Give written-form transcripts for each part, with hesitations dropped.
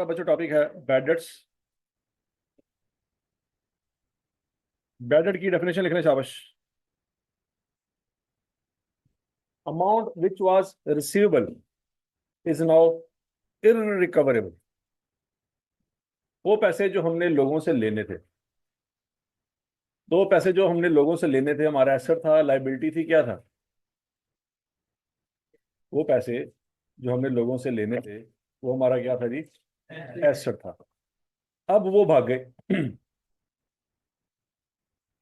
बच्चों टॉपिक है bad debts. Bad debt की डेफिनेशन लिखने शाबाश। Amount which was receivable is now irrecoverable. वो पैसे जो हमने लोगों से लेने थे, तो वो पैसे जो हमने लोगों से लेने थे हमारा एसेट था, लाइबिलिटी थी, क्या था? वो पैसे जो हमने लोगों से लेने थे वो हमारा क्या था जी? एसेट था। अब वो भाग गए।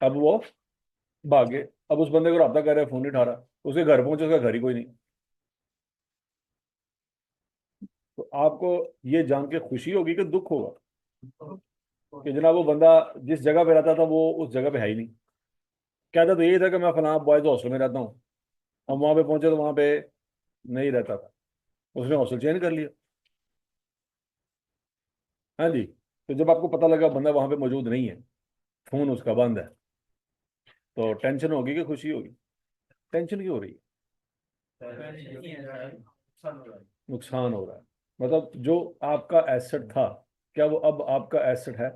अब वो भागे। अब उस बंदे को रब्ता कर रहे, फोन नहीं उठा रहा, उसके घर पहुंचे, उसका घर ही कोई नहीं। तो आपको ये जान के खुशी होगी कि दुख होगा कि जनाब वो बंदा जिस जगह पे रहता था वो उस जगह पे है ही नहीं। कहता तो यही था कि मैं फलां बॉयज हॉस्टल में रहता हूँ। हम वहां पे पहुंचे तो वहां पे नहीं रहता था, उसने हॉस्टल चेंज कर लिया। हाँ जी। तो जब आपको पता लगा बंदा वहां पे मौजूद नहीं है, फोन उसका बंद है, तो टेंशन होगी कि खुशी होगी? टेंशन क्यों हो रही है? नुकसान हो रहा है। मतलब जो आपका एसेट था, क्या वो अब आपका एसेट है?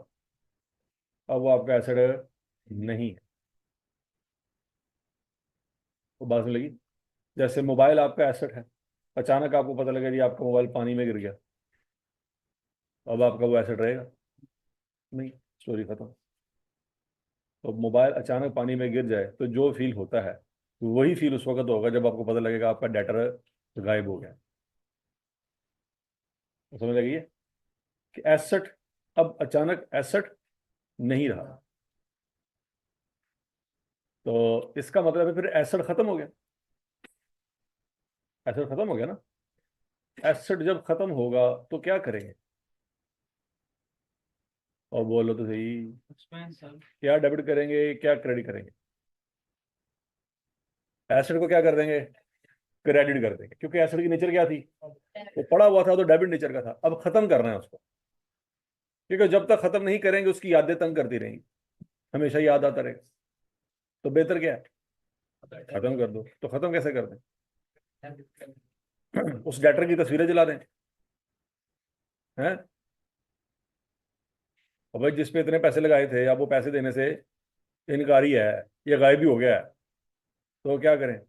अब वो आपका एसेट नहीं है। वो बात में लगी। जैसे मोबाइल आपका एसेट है, अचानक आपको पता लगा जी आपका मोबाइल पानी में गिर गया, अब आपका वो एसेट रहेगा? नहीं, स्टोरी खत्म। तो मोबाइल अचानक पानी में गिर जाए तो जो फील होता है वही फील उस वक्त होगा जब आपको पता लगेगा आपका डाटा गायब हो गया। तो समझ लगी है कि एसेट अब अचानक एसेट नहीं रहा। तो इसका मतलब है फिर एसेट खत्म हो गया। एसेट खत्म हो गया ना। एसेट जब खत्म होगा तो क्या करेंगे? और बोलो तो सही। क्या डेबिट करेंगे, क्या क्रेडिट करेंगे? एसेट को क्या कर देंगे? क्रेडिट कर देंगे, क्योंकि एसेट की नेचर क्या थी? वो पड़ा हुआ था तो डेबिट नेचर का था, अब खत्म करना है उसको। क्योंकि जब तक खत्म नहीं करेंगे उसकी यादें तंग करती रहेंगी, हमेशा याद आता रहेगा। तो बेहतर क्या है? खत्म कर दो। तो खत्म कैसे कर दें? उस डेटर की तस्वीरें जला दें हैं? और भाई जिस पे इतने पैसे लगाए थे, अब वो पैसे देने से इनकारी है या गायब भी हो गया है, तो क्या करें?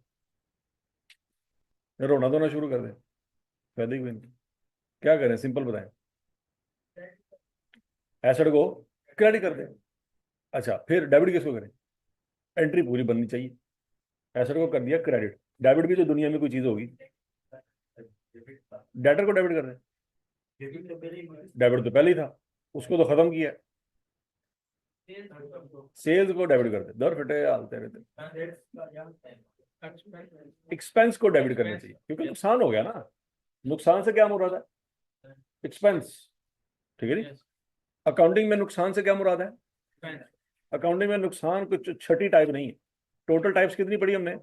रोना धोना शुरू कर दें? फायदा ही कोई नहीं। क्या करें, सिंपल बताएं। एसेट को क्रेडिट कर दें। अच्छा, फिर डेबिट किसको करें? एंट्री पूरी बननी चाहिए। एसेट को कर दिया क्रेडिट। डेबिट भी तो दुनिया में कोई चीज होगी। डेटर को डेबिट कर दें। डेबिट तो पहले ही था, उसको तो खत्म किया। सेल्स को डेबिट कर दे, दर फटे हालते रहते। एक्सपेंस को डेबिट करना चाहिए क्योंकि नुकसान हो गया ना। नुकसान से क्या मुराद है? एक्सपेंस। ठीक है जी। अकाउंटिंग में नुकसान से क्या मुराद है? अकाउंटिंग में नुकसान कुछ छठी टाइप नहीं है। टोटल टाइप्स कितनी पड़ी हमने?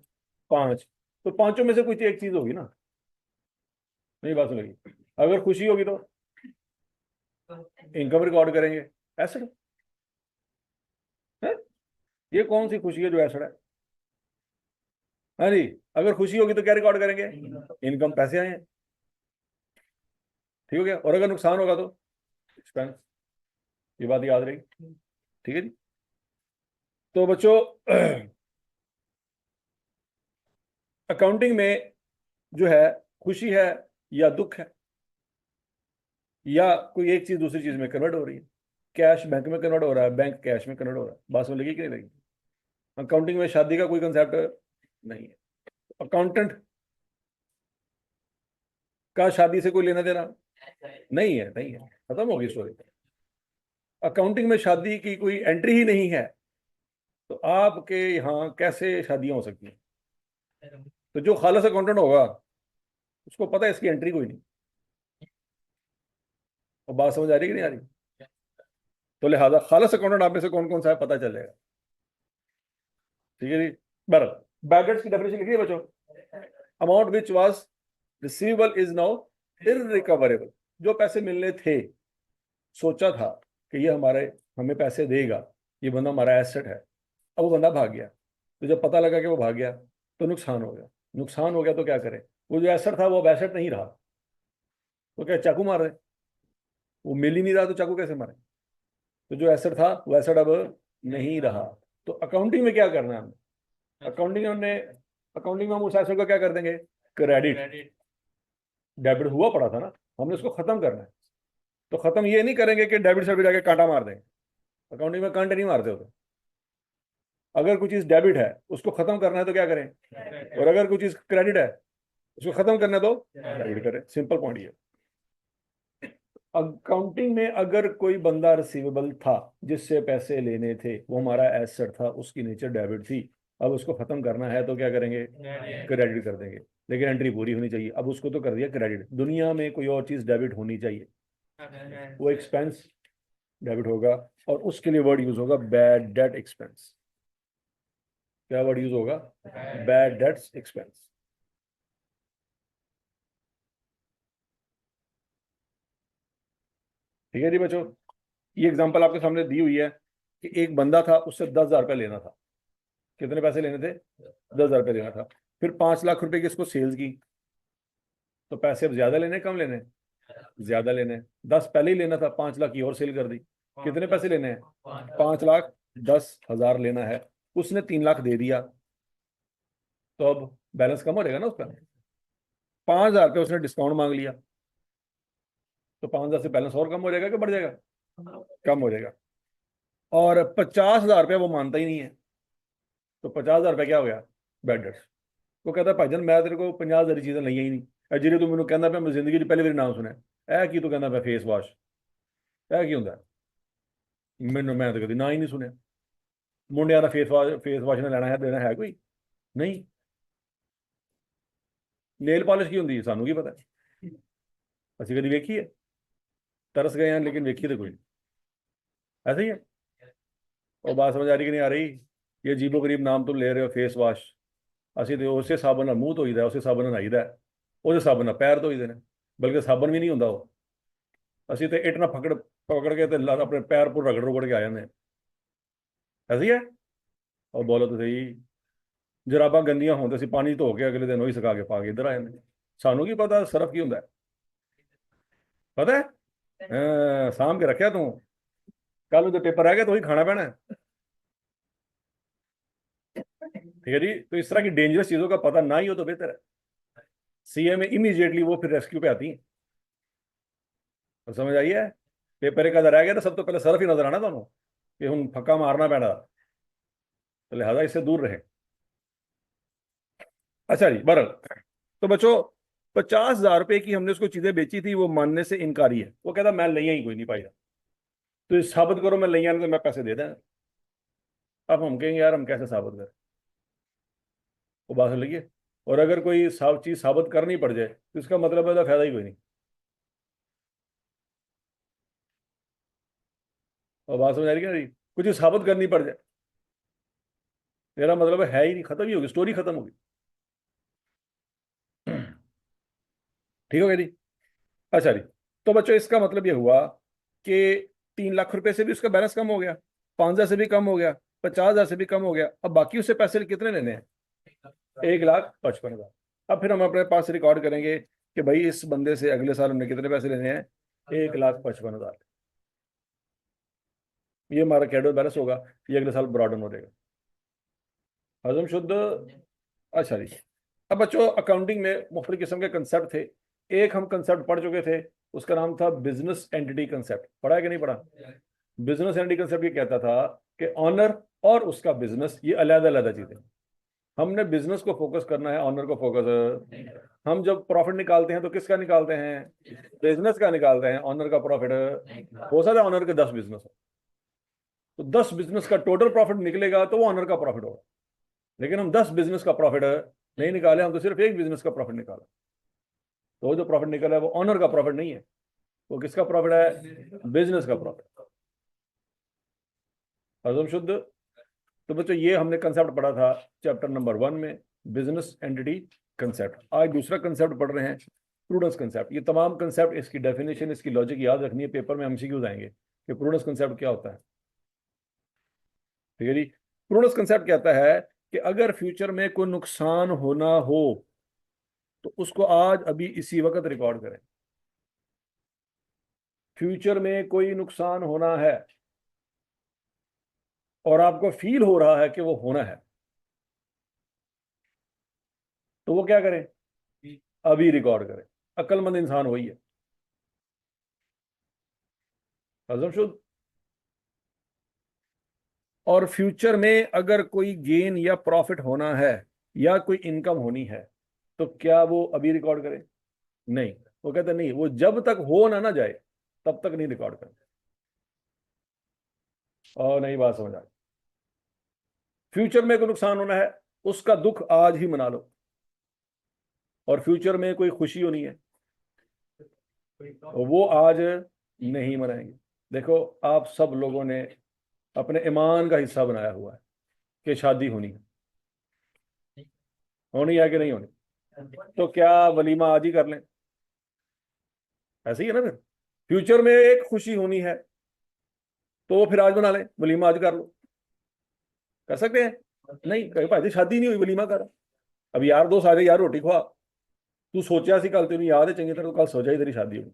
5। तो पांचों में से कोई एक चीज होगी ना। नहीं बात लगी। अगर खुशी होगी तो इनकम रिकॉर्ड करेंगे, एसेट है। ये कौन सी खुशी है जो एसेट है? हाँ जी। अगर खुशी होगी तो क्या रिकॉर्ड करेंगे? इनकम, पैसे आए हैं। ठीक हो गया। और अगर नुकसान होगा तो एक्सपेंस। ये बात याद रहेगी। ठीक है जी। तो बच्चों, अकाउंटिंग में जो है, खुशी है या दुख है, या कोई एक चीज दूसरी चीज में कन्वर्ट हो रही है। कैश बैंक में कन्वर्ट हो रहा है, बैंक कैश में कन्वर्ट हो रहा है। बात समझ लगी कि नहीं लगी? अकाउंटिंग में शादी का कोई कंसेप्ट नहीं है। अकाउंटेंट का शादी से कोई लेना देना नहीं है, नहीं है, खत्म होगी स्टोरी। अकाउंटिंग में शादी की कोई एंट्री ही नहीं है, तो आपके यहाँ कैसे शादियां हो सकती हैं? तो जो खालस अकाउंटेंट होगा उसको पता है इसकी एंट्री कोई नहीं। और बात समझ आ रही कि नहीं आ रही? तो लिहाजा खालस अकाउंटेंट आप में से कौन कौन सा है पता चल जाएगा। ठीक है जी। बराबर। बैड डेट्स की डेफिनेशन लिखिए बच्चों। Amount which was receivable is now irrecoverable. जो पैसे मिलने थे, सोचा था कि ये हमारे हमें पैसे देगा, ये बंदा हमारा एसेट है, अब वो बंदा भाग गया। तो जब पता लगा कि वो भाग गया तो नुकसान हो गया। नुकसान हो गया तो क्या करें? वो जो एसेट था वो अब एसेट नहीं रहा, तो क्या चाकू मार रहे? वो मिल ही नहीं रहा तो चाकू कैसे मारे? तो जो एसेट था वो एसेट अब नहीं रहा। तो अकाउंटिंग में क्या करना है हमें? अकाउंटिंग में हम उस एसेट को क्या कर देंगे? क्रेडिट। डेबिट हुआ पड़ा था ना, हमने उसको खत्म करना है। तो खत्म ये नहीं करेंगे कि डेबिट से भी जाके कांटा मार देंगे। अकाउंटिंग में कांटे नहीं मारते होते। अगर कोई चीज डेबिट है उसको खत्म करना है तो क्या करें? और अगर कोई चीज क्रेडिट है उसको खत्म करना है तो क्रेडिट करें। सिंपल पॉइंट ये। अकाउंटिंग में अगर कोई बंदा रिसीवेबल था जिससे पैसे लेने थे, वो हमारा एसेट था, उसकी नेचर डेबिट थी, अब उसको खत्म करना है तो क्या करेंगे? क्रेडिट कर देंगे। लेकिन एंट्री पूरी होनी चाहिए। अब उसको तो कर दिया क्रेडिट। दुनिया में कोई और चीज डेबिट होनी चाहिए, वो एक्सपेंस डेबिट होगा। और उसके लिए वर्ड यूज होगा बैड डेट एक्सपेंस। क्या वर्ड यूज होगा? Bad debts expense. ठीक है जी बच्चों, ये एग्जांपल आपके सामने दी हुई है कि एक बंदा था, उससे 10,000 रुपये लेना था। कितने पैसे लेने थे? 10,000 रुपये लेना था। फिर 5 लाख रुपए की इसको सेल्स की। तो पैसे अब ज्यादा लेने कम लेने? ज्यादा लेने। 10 पहले ही लेना था, 5 लाख की और सेल कर दी। कितने पैसे लेने हैं? 5,10,000 लेना है। उसने 3 लाख दे दिया, तो अब बैलेंस कम हो जाएगा ना उसका। 5,000 रुपये उसने डिस्काउंट मांग लिया, तो 5,000 से बैलेंस और कम हो जाएगा कि बढ़ जाएगा? कम हो जाएगा। और 50,000 रुपये वो मानता ही नहीं है, तो 50,000 रुपये क्या हो गया? Bad debts. वो कहता है भाईजान मैं तेरे को 50,000 की चीज़ें लईਆਂ ही नहीं। ਜਿਹੜੀ ਤੂੰ ਮੈਨੂੰ ਕਹਿੰਦਾ ਪਿਆ ਮੈਂ ਜ਼ਿੰਦਗੀ 'ਚ ਪਹਿਲੀ ਵਾਰੀ ਨਾਮ ਸੁਣਿਆ। ਇਹ ਕੀ ਤੂੰ ਕਹਿੰਦਾ ਪਿਆ ਫੇਸ ਵਾਸ਼? ਇਹ ਕੀ ਹੁੰਦਾ? ਮੈਂ ਤਾਂ ਕਦੀ ਨਾਂ ਹੀ ਨਹੀਂ ਸੁਣਿਆ। ਮੁੰਡਿਆਂ ਦਾ ਫੇਸ ਵਾਸ਼ ਨੇ ਲੈਣਾ ਹੈ ਦੇਣਾ ਹੈ ਕੋਈ? ਨਹੀਂ। ਨੇਲ ਪਾਲਿਸ਼ ਕੀ ਹੁੰਦੀ ਹੈ ਸਾਨੂੰ ਕੀ ਪਤਾ? ਅਸੀਂ ਕਦੀ ਵੇਖੀ ਹੈ? तरस गए हैं लेकिन वेखी तो कोई नहीं। ऐसा ही है। और बात समझ आ रही कि नहीं आ रही? ये अजीबो गरीब नाम तुम ले रहे हो फेस वाश। ਅਸੀਂ ਤੇ ਉਸੇ ਸਾਬਣ ਨਾਲ ਮੂੰਹ ਧੋਈਦਾ, ਉਸੇ ਸਾਬਣ ਨਾਲ ਨਹਾਈਦਾ, ਉਹਦੇ ਸਾਬਣ ਨਾਲ ਪੈਰ ਧੋਈਦੇ ਨੇ। ਬਲਕਿ ਸਾਬਣ ਵੀ ਨਹੀਂ ਹੁੰਦਾ ਉਹ। ਅਸੀਂ ਤੇ ਇੱਟ ਨਾਲ ਪਕੜ ਕੇ ਤੇ ਆਪਣੇ ਪੈਰ ਪੂਰ ਰਗੜ ਕੇ ਆ ਜਾਂਦੇ। ਐਸੀ ਹੈ। और बोलो तो सही, ਜਰਾਬਾਂ ਗੰਦੀਆਂ ਹੋਣ ਤੇ ਅਸੀਂ ਪਾਣੀ ਧੋ ਕੇ ਅਗਲੇ ਦਿਨ ਉਹੀ ਸੁਕਾ ਕੇ ਪਾ ਕੇ ਇੱਧਰ ਆ ਜਾਂਦੇ। ਸਾਨੂੰ ਕੀ ਪਤਾ ਸਰਫ ਕੀ ਹੁੰਦਾ ਹੈ? ਪਤਾ है? ਸਾਂਭ ਕੇ ਰੱਖਿਆ ਤੂੰ, ਕੱਲ ਨੂੰ ਜੇ पेपर आ गया तो वही खाना पैना है। ठीक है जी। तो इस तरह की डेंजरस चीजों का पता ना ही हो तो बेहतर है। सीए में इमीडिएटली वो फिर रेस्क्यू पे आती हैं। तो समझ आई है? पेपर एक अदर रह गया तो सब तो पहले सरफ ही नजर आना दोनों कि हम फक्का मारना पैना, तो लिहाजा इससे दूर रहे। अच्छा जी बरल। तो बच्चों 50,000 रुपए की हमने उसको चीजें बेची थी, वो मानने से इनकारी है। वो कहता मैं लिया ही कोई नहीं पाई। तो ये साबित करो मैं लिया नहीं तो मैं पैसे दे दें। अब हम कहेंगे यार हम कैसे साबित करें? वो बात लगी। और अगर कोई चीज साबित करनी पड़ जाए तो इसका मतलब है फायदा ही कोई नहीं। और बात समझ आ रही है नहीं? कुछ साबित करनी पड़ जाए मेरा मतलब है ही नहीं, खत्म ही होगी, स्टोरी खत्म होगी। ठीक हो गया जी? अच्छा जी। तो बच्चों इसका मतलब ये हुआ कि 3 लाख रुपए से भी उसका बैलेंस कम हो गया, 5,000 से भी कम हो गया, 50,000 से भी कम हो गया। अब बाकी उससे पैसे कितने लेने हैं? 1,55,000। अब फिर हम अपने पास रिकॉर्ड करेंगे कि भाई इस बंदे से अगले साल हमने कितने पैसे लेने हैं? 1,55,000। ये हमारा कैडो बैलेंस होगा, ये अगले साल ब्रॉडन हो जाएगा। हजम शुद्ध। अच्छा जी। अब बच्चों अकाउंटिंग में मुख्तलिफ किस्म के कंसेप्ट थे। एक हम कंसेप्ट पढ़ चुके थे, उसका नाम था बिजनेस एंटिटी कंसेप्ट। पढ़ा है कि नहीं पढ़ा? बिजनेस एंटिटी कंसेप्ट ये कहता था कि ऑनर और उसका बिजनेस ये अलग अलग चीजें। हमने बिजनेस को फोकस करना है, ऑनर को फोकस। हम जब प्रॉफिट निकालते हैं तो किसका निकालते हैं? बिजनेस का निकालते हैं। ऑनर का प्रॉफिट हो सकता है ऑनर के 10 बिजनेस हो, तो 10 बिजनेस का टोटल प्रॉफिट निकलेगा तो वो ऑनर का प्रॉफिट होगा। लेकिन हम 10 बिजनेस का प्रॉफिट नहीं निकाले, हम तो सिर्फ एक बिजनेस का प्रॉफिट निकाला। तो वो जो प्रॉफिट निकला है वो ऑनर का प्रॉफिट नहीं है, वो किसका प्रॉफिट है? बिजनेस का प्रॉफिट। हजम शुद्ध। तो बच्चों ये हमने कंसेप्ट पढ़ा था चैप्टर नंबर 1 में, बिजनेस एंटिटी कंसेप्ट। आज दूसरा कंसेप्ट पढ़ रहे हैं, प्रूडेंस कंसेप्ट। ये तमाम कंसेप्ट, इसकी डेफिनेशन, इसकी लॉजिक याद रखनी है, पेपर में एमसीक्यूज आएंगे कि प्रूडेंस कंसेप्ट क्या होता है। ठीक है जी। प्रूडेंस कंसेप्ट कहता है कि अगर फ्यूचर में कोई नुकसान होना हो तो उसको आज अभी इसी वक्त रिकॉर्ड करें। फ्यूचर में कोई नुकसान होना है और आपको फील हो रहा है कि वो होना है, तो वो क्या करें? अभी रिकॉर्ड करें। अक्लमंद इंसान वही है। हजम शुद्ध। और फ्यूचर में अगर कोई गेन या प्रॉफिट होना है या कोई इनकम होनी है, तो क्या वो अभी रिकॉर्ड करें? नहीं। वो कहते नहीं, वो जब तक हो ना जाए तब तक नहीं रिकॉर्ड करें। और नहीं, बात समझ आ गई। फ्यूचर में कोई नुकसान होना है, उसका दुख आज ही मना लो। और फ्यूचर में कोई खुशी होनी है, तो वो आज नहीं मनाएंगे। देखो, आप सब लोगों ने अपने ईमान का हिस्सा बनाया हुआ है कि शादी होनी है, होनी है कि नहीं होनी, तो क्या वलीमा आज ही कर लें? ऐसे ही है ना फिर। फ्यूचर में एक खुशी होनी है, तो वो फिर आज बना लें, वलीमा आज कर लो। कर सकते हैं? नहीं, कहीं भाई शादी नहीं हुई, वलीमा कर। अब यार दोस्त आ गए, यार रोटी खवा, तू सोचा सी कल, तेन याद है चंगी तरह, तो कल सोचा ही तेरी शादी होगी।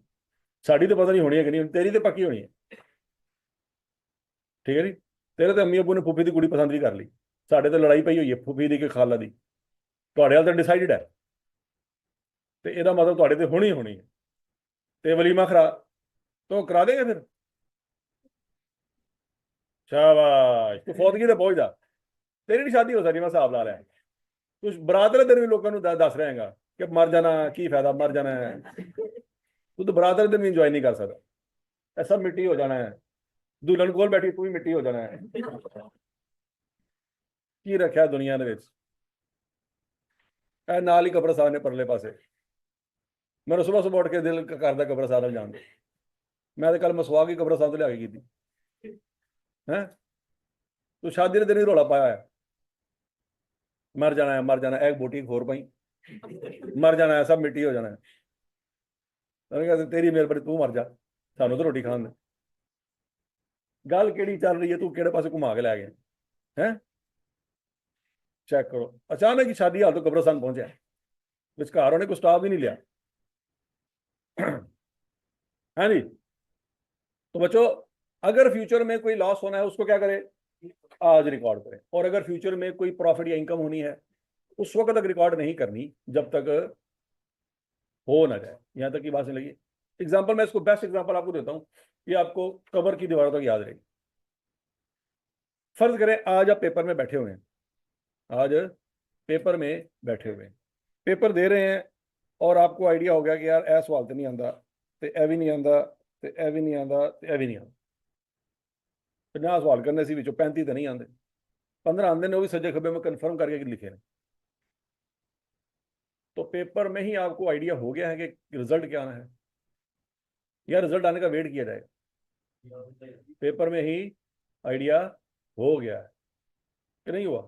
साड़ी तो पता नहीं होनी है कि नहीं, तेरी तो पक्की होनी है। ठीक है जी। तेरे तो अम्मी अबू ने फूफी की कुड़ी पसंद भी कर ली, साढ़े तो लड़ाई पई हुई है फूफी दी कि खाला दी। ਤੁਹਾਡੇ ਹਾਲ ਤਾਂ ਡਿਸਾਈਡਡ ਹੈ, ਤੇ ਇਹਦਾ ਮਤਲਬ ਤੁਹਾਡੇ ਤੇ ਹੋਣੀ ਹੋਣੀ ਹੈ, ਤੇ ਵਲੀਮਾ तो करा देंगे फिर। शाबाश, तू फौतगी ਤੇ ਪਹੁੰਚਦਾ। तेरी नहीं शादी हो सकती, मैं हिसाब ला रहा है। कुछ बरात वाले दिन भी लोगों को दस रहेगा कि मर जाना की फायदा, मर जाना है। तू तो बरात वाले दिन भी इंजॉय नहीं कर सकता, सब मिट्टी हो जाना है। दुल्हन कोल बैठी तू भी मिट्टी हो जाना है। की रखा दुनिया ਦੇ ਵਿੱਚ। ਇਹ ਨਾਲ ਹੀ ਕਬਰਸਤਾਨ ਨੇ ਪਰਲੇ ਪਾਸੇ। मेरा सुबह सुबह उठ के दिल करता कब्रस्तान जान दे। मैं तो कल मसवा की कब्रस्तान तो लिया की थी है। तो शादी के दिन ही रौला पाया है, मर जाना है, मर जाना है, एक बोटी खोर पाई, मर जाना है, सब मिट्टी हो जाना है। मैंने कहा तेरी मेहरबानी, तू मर जा, सानू तो रोटी खान दे। गल केड़ी चल रही है, तू केड़े पासे घुमा के लै गया है? चेक करो, अचानक ही शादी हाल तो कब्रस्तान पहुंचा, विचकार उन्हें कोई स्टाफ भी नहीं लिया। है जी। तो बच्चों, अगर फ्यूचर में कोई लॉस होना है, उसको क्या करें? आज रिकॉर्ड करें। और अगर फ्यूचर में कोई प्रॉफिट या इनकम होनी है, उस वक्त तक रिकॉर्ड नहीं करनी जब तक हो ना जाए। यहां तक की बात नहीं लगी। एग्जाम्पल, मैं इसको बेस्ट एग्जाम्पल आपको देता हूं, ये आपको कबर की दीवारों तक याद रहेगी। फर्ज करें आज आप पेपर में बैठे हुए हैं, आज पेपर में बैठे हुए हैं, पेपर दे रहे हैं, और आपको आइडिया हो गया कि यार ए सवाल तो नहीं आता, तो ए भी नहीं आता, तो ए भी नहीं आता, तो ए भी नहीं आता। 50 सवाल करने से 35 तो नहीं आते, 15 आते ने, वो भी सज्जे खब्बे में कन्फर्म करके लिखे ने। तो पेपर में ही आपको आइडिया हो गया है कि रिजल्ट क्या आना है, या रिजल्ट आने का वेट किया जाए? पेपर में ही आइडिया हो गया है कि नहीं हुआ?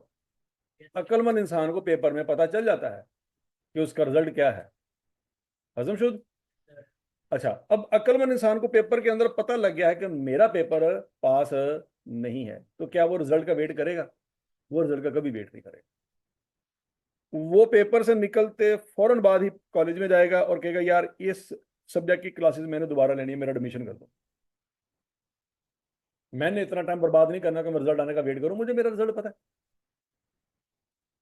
अक्लमंद इंसान को पेपर में पता चल जाता है कि उसका रिजल्ट क्या है। हजम शुद्ध। अच्छा, अब अक्लमंद इंसान को पेपर के अंदर पता लग गया है कि मेरा पेपर पास नहीं है, तो क्या वो रिजल्ट का वेट करेगा? वो रिजल्ट का कभी वेट नहीं करेगा। वो पेपर से निकलते फौरन बाद ही कॉलेज में जाएगा और कहेगा यार इस सब्जेक्ट की क्लासेस मैंने दोबारा लेनी है, मेरा एडमिशन कर दो। मैंने इतना टाइम बर्बाद नहीं करना कि मैं रिजल्ट आने का वेट करूं, मुझे मेरा रिजल्ट पता है।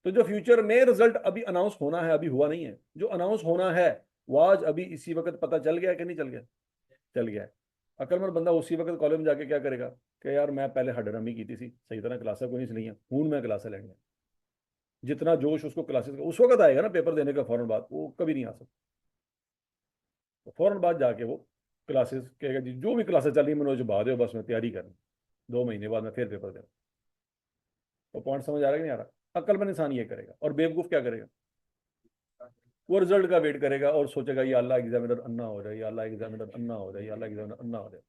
तो जो फ्यूचर में रिजल्ट अभी अनाउंस होना है, अभी हुआ नहीं है, जो अनाउंस होना है वो आज अभी इसी वक्त पता चल गया कि नहीं चल गया? चल गया है। अकलमंद बंदा उसी वक्त कॉलेज में जाके क्या करेगा कि यार मैं पहले हडरमी की थी सही तरह क्लासा कोई नहीं सुनी, हूं मैं क्लासा लेंगे। जितना जोश उसको क्लासेस का उस वक्त आएगा ना पेपर देने का फौरन बाद, वो कभी नहीं आ सकता। तो फौरन बाद जाके वो क्लासेस कहेगा जी जो भी क्लासेस चल रही है मुझे बहा दो, बस मैं तैयारी करनी, 2 महीने बाद मैं फिर पेपर देना। तो पॉइंट समझ आ रहा है कि नहीं आ रहा? अक्लमंद इंसान ये करेगा। और बेवकूफ क्या करेगा? वो रिजल्ट का वेट करेगा और सोचेगा ये अल्लाह एग्जामिनर अन्ना हो जाए, या अल्लाह एग्जामिनर अन्ना हो जाए, या अल्लाह एग्जामिनर अन्ना हो जाए,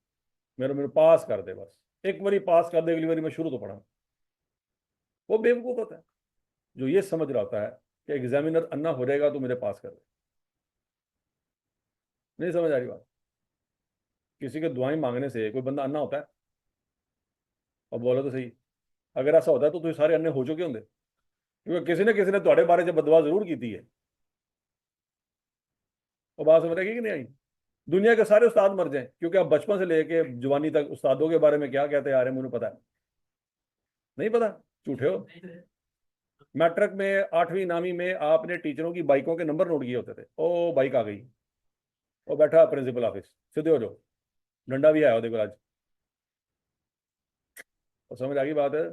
मेरे मेरे पास कर दे, बस एक बारी पास कर दे, अगली बारी मैं शुरू तो पढ़ा। वो बेवकूफ होता है जो ये समझ रहा होता है कि एग्जामिनर अन्ना हो जाएगा तो मेरे पास कर दे। नहीं समझ आ रही बात? किसी के दुआएं मांगने से कोई बंदा अन्ना होता है? और बोलो तो सही, अगर ऐसा होता है तो सारे अन्ने हो चुके होंगे, क्योंकि किसी ने तुम्हारे बारे में बदवा जरूर की थी है। वो बात समझ रही कि नहीं आई? दुनिया के सारे उस्ताद मर जाएं, क्योंकि आप बचपन से लेके जवानी तक उस्तादों के बारे में क्या कहते आ रहे हैं मुझे पता है? नहीं पता, झूठे हो। मैट्रिक में 8वीं 9वीं में आपने टीचरों की बाइकों के नंबर नोट किए होते थे। ओ बाइक आ गई, वो बैठा प्रिंसिपल ऑफिस, सीधे हो जाओ, डंडा भी आया हो देखो आज। और समझ आ गई बात है?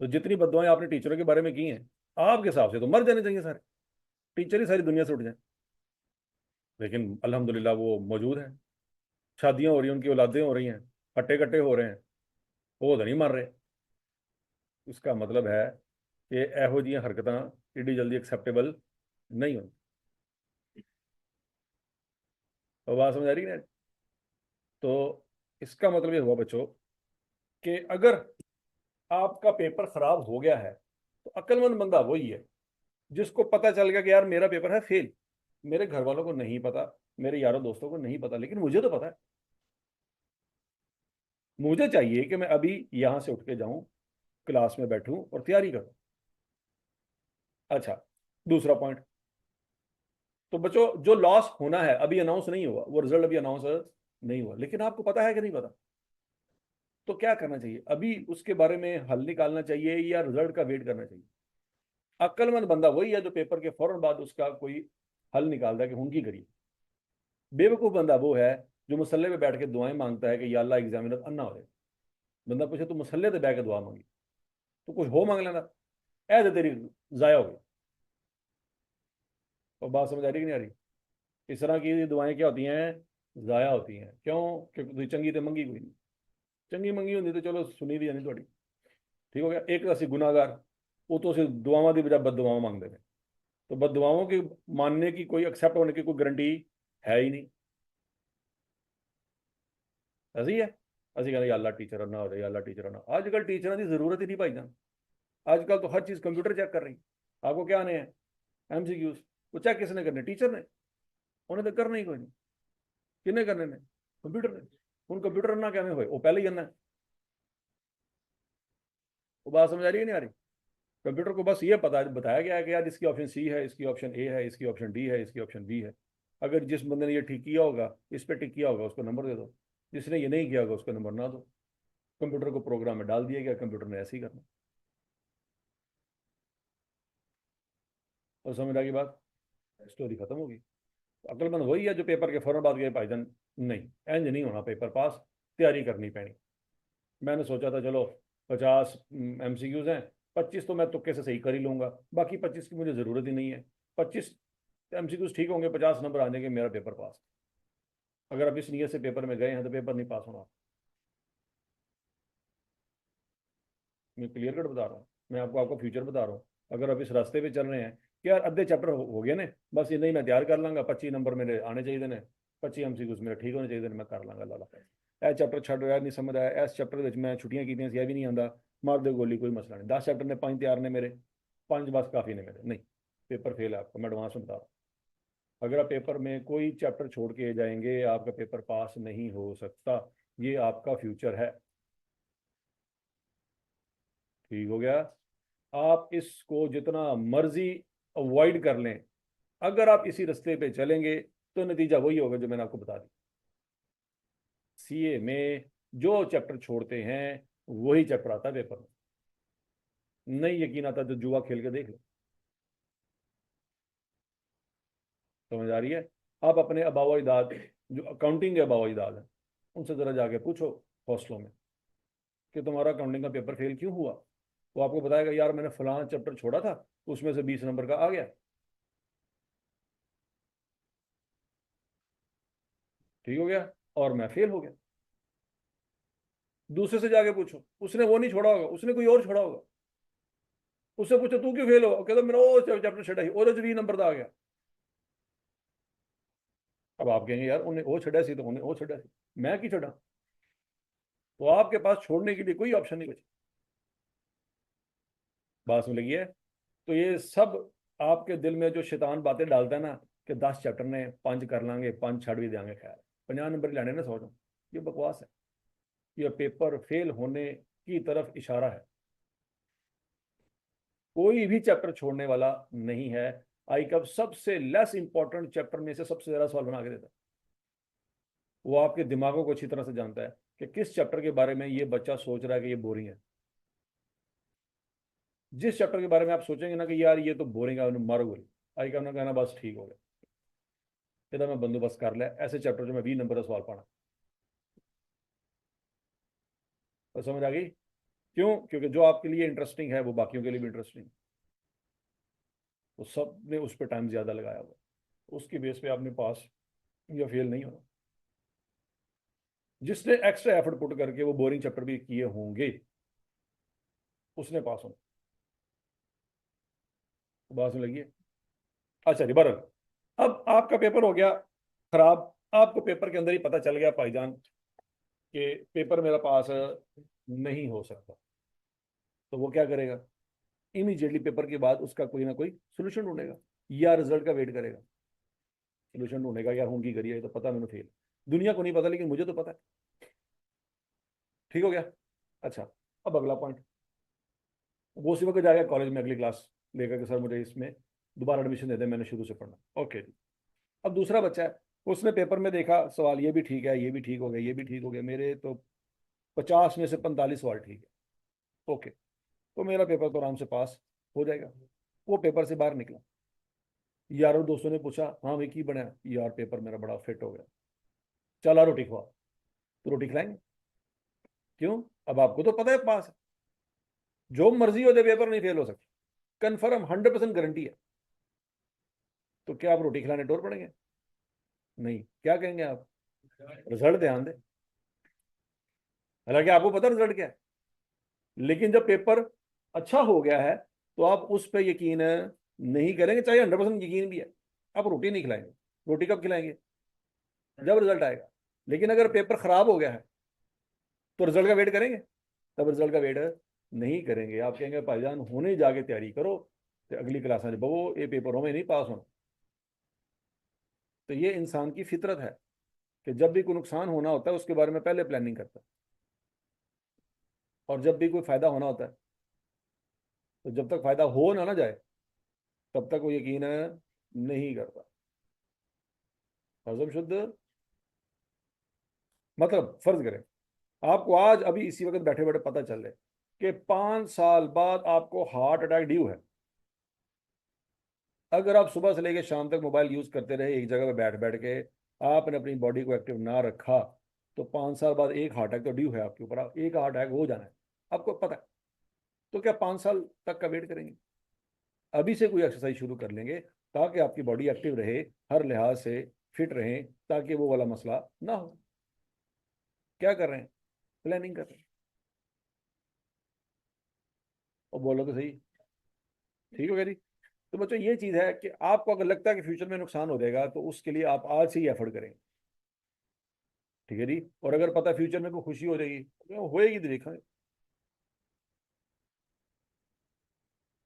तो जितनी बददुआएं आपने टीचरों के बारे में की हैं, आपके हिसाब से तो मर जाने चाहिए सारे टीचर ही, सारी दुनिया से उठ जाए। लेकिन अल्हम्दुलिल्लाह वो मौजूद हैं, शादियां हो रही हैं, उनकी औलादें हो रही हैं, हट्टे कट्टे हो रहे हैं, वो तो नहीं मर रहे। इसका मतलब है कि ਇਹੋ ਜਿਹੀਆਂ हरकतां एडी जल्दी एक्सेप्टेबल नहीं होती। तो बात समझ आ रही है ना? तो इसका मतलब ये हुआ बच्चों कि अगर आपका पेपर खराब हो गया है तो अक्लमंद बंदा वही है जिसको पता चल गया कि यार मेरा पेपर है फेल। मेरे घर वालों को नहीं पता, मेरे यारों दोस्तों को नहीं पता, लेकिन मुझे तो पता है। मुझे चाहिए कि मैं अभी यहां से उठ के जाऊं, क्लास में बैठूं और तैयारी करूं। अच्छा, दूसरा पॉइंट, तो बच्चों जो लॉस होना है अभी अनाउंस नहीं हुआ, वो रिजल्ट अभी अनाउंस नहीं हुआ, लेकिन आपको पता है कि नहीं पता? तो क्या करना चाहिए अभी? उसके बारे में हल निकालना चाहिए या रिजल्ट का वेट करना चाहिए? अक्लमंद बंदा वही है जो पेपर के फौरन बाद उसका कोई हल निकालता है कि उनकी करिए। बेवकूफ बंदा वो है जो मुसल्ले पे बैठ के दुआएं मांगता है कि या अल्लाह एग्जामिनर अन्ना हो जाए। बंदा पूछे तो मुसल्ले पे बैठ के दुआ मांगी, तो कुछ हो मांग लेना, ऐ तो तेरी जाया हो गई। तो बात समझ आ रही कि नहीं आ रही? इस तरह की दुआएं क्या होती हैं? जाया होती हैं। क्यों? क्योंकि तुझे चंगी तो मंगी कोई नहीं। चंगी मंगी होती तो चलो सुनी भी जानी थोड़ी। ठीक हो गया। एक असि गुनाहगार, वो तो उसे दुआवां की बजाय बद दुआवां मांगते थे। तो बद दुआओं की मानने की कोई, एक्सेप्ट होने की कोई गारंटी है ही नहीं। ऐसी है। असि कहते अल्लाह टीचर ना हो जाए, अल्लाह टीचर ना। आजकल टीचर की जरूरत ही नहीं भाई जान। आजकल तो हर चीज कंप्यूटर चेक कर रही। आपको क्या आने हैं? एमसीक्यूज। वो चेक किसने करने? टीचर ने। उन्हें तो करना ही कोई नहीं। किन्ने करने ने? कंप्यूटर ने। उन कंप्यूटर ना क्या हो, वो पहले ही करना है। वो बात समझ आ रही है नहीं आ रही? कंप्यूटर को बस ये पता बताया गया है कि यार इसकी ऑप्शन सी है, इसकी ऑप्शन ए है, इसकी ऑप्शन डी है, इसकी ऑप्शन बी है। अगर जिस बंदे ने ये ठीक किया होगा, इस पर टिक किया होगा, उसको नंबर दे दो। जिसने ये नहीं किया होगा उसको नंबर ना दो। कंप्यूटर को प्रोग्राम में डाल दिया गया, कंप्यूटर ने ऐसे ही करना। और समझ आ गई बात? स्टोरी खत्म होगी। तो अक्लमंद वही है जो पेपर के फौरन बाद गए भाईजान नहीं, इंज नहीं होना पेपर पास, तैयारी करनी पैनी। मैंने सोचा था चलो 50 MCQs हैं, 25 तो मैं तुक्के से सही कर ही लूंगा, बाकी 25 की मुझे ज़रूरत ही नहीं है। 25 MCQs ठीक होंगे, 50 नंबर आ जाएंगे, मेरा पेपर पास। अगर आप इस नीयत से पेपर में गए हैं तो पेपर नहीं पास होना। मैं क्लियर कट बता रहा हूँ, मैं आपको आपका फ्यूचर बता रहा हूँ। अगर आप इस रास्ते पे चल रहे हैं कि यार अद्धे चैप्टर हो गए ने, बस ये नहीं मैं तैयार कर लांगा, 25 नंबर मेरे आने चाहिए ने, 25 MCQs मेरे ठीक होने चाहिए, मैं कर लांगा लाला। ए चैप्टर छो यार, नहीं समझ आया, इस चैप्टर मैं छुट्टियां की यह भी नहीं आता, मार दे गोली, कोई मसला नहीं। 10 चैप्टर ने 5 तैयार ने मेरे, 5 बस काफ़ी ने मेरे। नहीं, पेपर फेल है आपका, मैं एडवांस में बता रहा हूँ। अगर आप पेपर में कोई चैप्टर छोड़ के जाएंगे आपका पेपर पास नहीं हो सकता। ये आपका फ्यूचर है। ठीक हो गया? आप इसको जितना मर्जी अवॉइड कर लें, अगर आप इसी रास्ते पे चलेंगे तो नतीजा वही होगा जो मैंने आपको बता दिया। सीए में जो चैप्टर छोड़ते हैं वही चैप्टर आता है पेपर में। नहीं यकीन आता तो जुआ खेल के देख लो। समझ आ रही है? आप अपने अबाव अजदाद, जो अकाउंटिंग के अबाव अजदाद हैं, उनसे ज़रा जाके पूछो हॉस्टलों में कि तुम्हारा अकाउंटिंग का पेपर फेल क्यों हुआ। वो आपको बताएगा यार मैंने फलाना चैप्टर छोड़ा था, उसमें से 20 नंबर का आ गया। ठीक हो गया? और मैं फेल हो गया। दूसरे से जाके पूछो, उसने वो नहीं छोड़ा होगा, उसने कोई और छोड़ा होगा। उससे पूछो तू क्यों फेल हो, कहता मेरा वो चैप्टर छड़ा ही और 20 नंबर आ गया। अब आप कहेंगे यार उन्हें वो छड़ा सी तो उन्हें वो छड़ा सी, मैं की छड़ा। तो आपके पास छोड़ने के लिए कोई ऑप्शन नहीं बचा। बात सुन लगी है? तो ये सब आपके दिल में जो शैतान बातें डालता है ना कि 10 चैप्टर ने 5 कर लांगे, 5 छड़ भी देंगे, खैर 50 नंबर लाने ना 100। ये बकवास है। ये पेपर फेल होने की तरफ इशारा है। कोई भी चैप्टर छोड़ने वाला नहीं है। आई कब सबसे लेस इंपॉर्टेंट चैप्टर में से सबसे ज्यादा सवाल बना के देता है। वो आपके दिमागों को अच्छी तरह से जानता है कि किस चैप्टर के बारे में ये बच्चा सोच रहा है कि ये बोरिंग है। जिस चैप्टर के बारे में आप सोचेंगे ना कि यार ये तो बोरिंग है, मारो गोली, आई करना कहना बस ठीक हो गया, इधर मैं बंदोबस्त कर लिया, ऐसे चैप्टर जो मैं 20 नंबर का सवाल पढ़ा। तो समझ आ गई? क्यों? क्योंकि जो आपके लिए इंटरेस्टिंग है वो बाकियों के लिए भी इंटरेस्टिंग। तो सब ने उस पर टाइम ज्यादा लगाया हुआ, उसकी बेस पे आपने पास या फेल नहीं होना। जिसने एक्स्ट्रा एफर्ट पुट करके वो बोरिंग चैप्टर भी किए होंगे उसने पास होना। तो बात में लगी है। अच्छा जी, बरल अब आपका पेपर हो गया खराब, आपको पेपर के अंदर ही पता चल गया भाईजान कि पेपर मेरा पास नहीं हो सकता। तो वो क्या करेगा? इमीडिएटली पेपर के बाद उसका कोई ना कोई सोल्यूशन ढूंढेगा या रिजल्ट का वेट करेगा। सोल्यूशन ढूंढेगा, यार होंगी करिए, ये तो पता मैंने फेल, दुनिया को नहीं पता लेकिन मुझे तो पता है। ठीक हो गया? अच्छा, अब अगला पॉइंट, वो उसी वक्त जाएगा कॉलेज में अगली क्लास लेकर के, सर मुझे इसमें दोबारा एडमिशन दे दें, मैंने शुरू से पढ़ना। ओके जी। अब दूसरा बच्चा है, उसने पेपर में देखा सवाल ये भी ठीक है, ये भी ठीक हो गया, ये भी ठीक हो गया, मेरे तो 50 में से 45 सवाल ठीक है। ओके, तो मेरा पेपर तो आराम से पास हो जाएगा। वो पेपर से बाहर निकला, यारों दोस्तों ने पूछा हाँ भाई की बना? यार पेपर मेरा बड़ा फिट हो गया, चला रोटी खवा। तो रोटी खिलाएंगे। क्यों? अब आपको तो पता है पास है, जो मर्जी हो जाए पेपर नहीं फेल हो सकता, कन्फर्म 100% गारंटी है। तो क्या आप रोटी खिलाने टोर पड़ेंगे? नहीं, क्या कहेंगे आप? रिजल्ट ध्यान दे। हालांकि आपको पता रिजल्ट क्या है, लेकिन जब पेपर अच्छा हो गया है तो आप उस पर यकीन नहीं करेंगे, चाहे 100% यकीन भी है। आप रोटी नहीं खिलाएंगे। रोटी कब खिलाएंगे? जब रिजल्ट आएगा। लेकिन अगर पेपर खराब हो गया है तो रिजल्ट का वेट करेंगे? तब रिजल्ट का वेट नहीं करेंगे। आप कहेंगे भाईजान होने जाके तैयारी करो, तो अगली क्लास में बो ये पेपरों में नहीं पास होना। तो ये इंसान की फितरत है कि जब भी कोई नुकसान होना होता है उसके बारे में पहले प्लानिंग करता है, और जब भी कोई फायदा होना होता है तो जब तक फायदा हो ना जाए तब तक वो यकीन नहीं करता। हजम शुद्ध मतलब फर्ज करें आपको आज अभी इसी वक्त बैठे बैठे पता चल रहे कि 5 साल बाद आपको हार्ट अटैक ड्यू है। अगर आप सुबह से लेकर शाम तक मोबाइल यूज करते रहे एक जगह पर बैठ बैठ के, आपने अपनी बॉडी को एक्टिव ना रखा, तो 5 साल बाद एक हार्ट अटैक तो ड्यू है आपके ऊपर, एक हार्ट अटैक हो जाना है, आपको पता है। तो क्या 5 साल तक का वेट करेंगे? अभी से कोई एक्सरसाइज शुरू कर लेंगे ताकि आपकी बॉडी एक्टिव रहे, हर लिहाज से फिट रहे, ताकि वो वाला मसला ना हो। क्या कर रहे हैं? प्लानिंग कर रहे हैं। और बोलो तो सही। ठीक हो गया जी? तो बच्चों ये चीज है कि आपको अगर लगता है कि फ्यूचर में नुकसान हो जाएगा तो उसके लिए आप आज से ही एफर्ट करें। ठीक है जी? और अगर पता फ्यूचर में कोई खुशी हो जाएगी तो होएगी, तो देखा।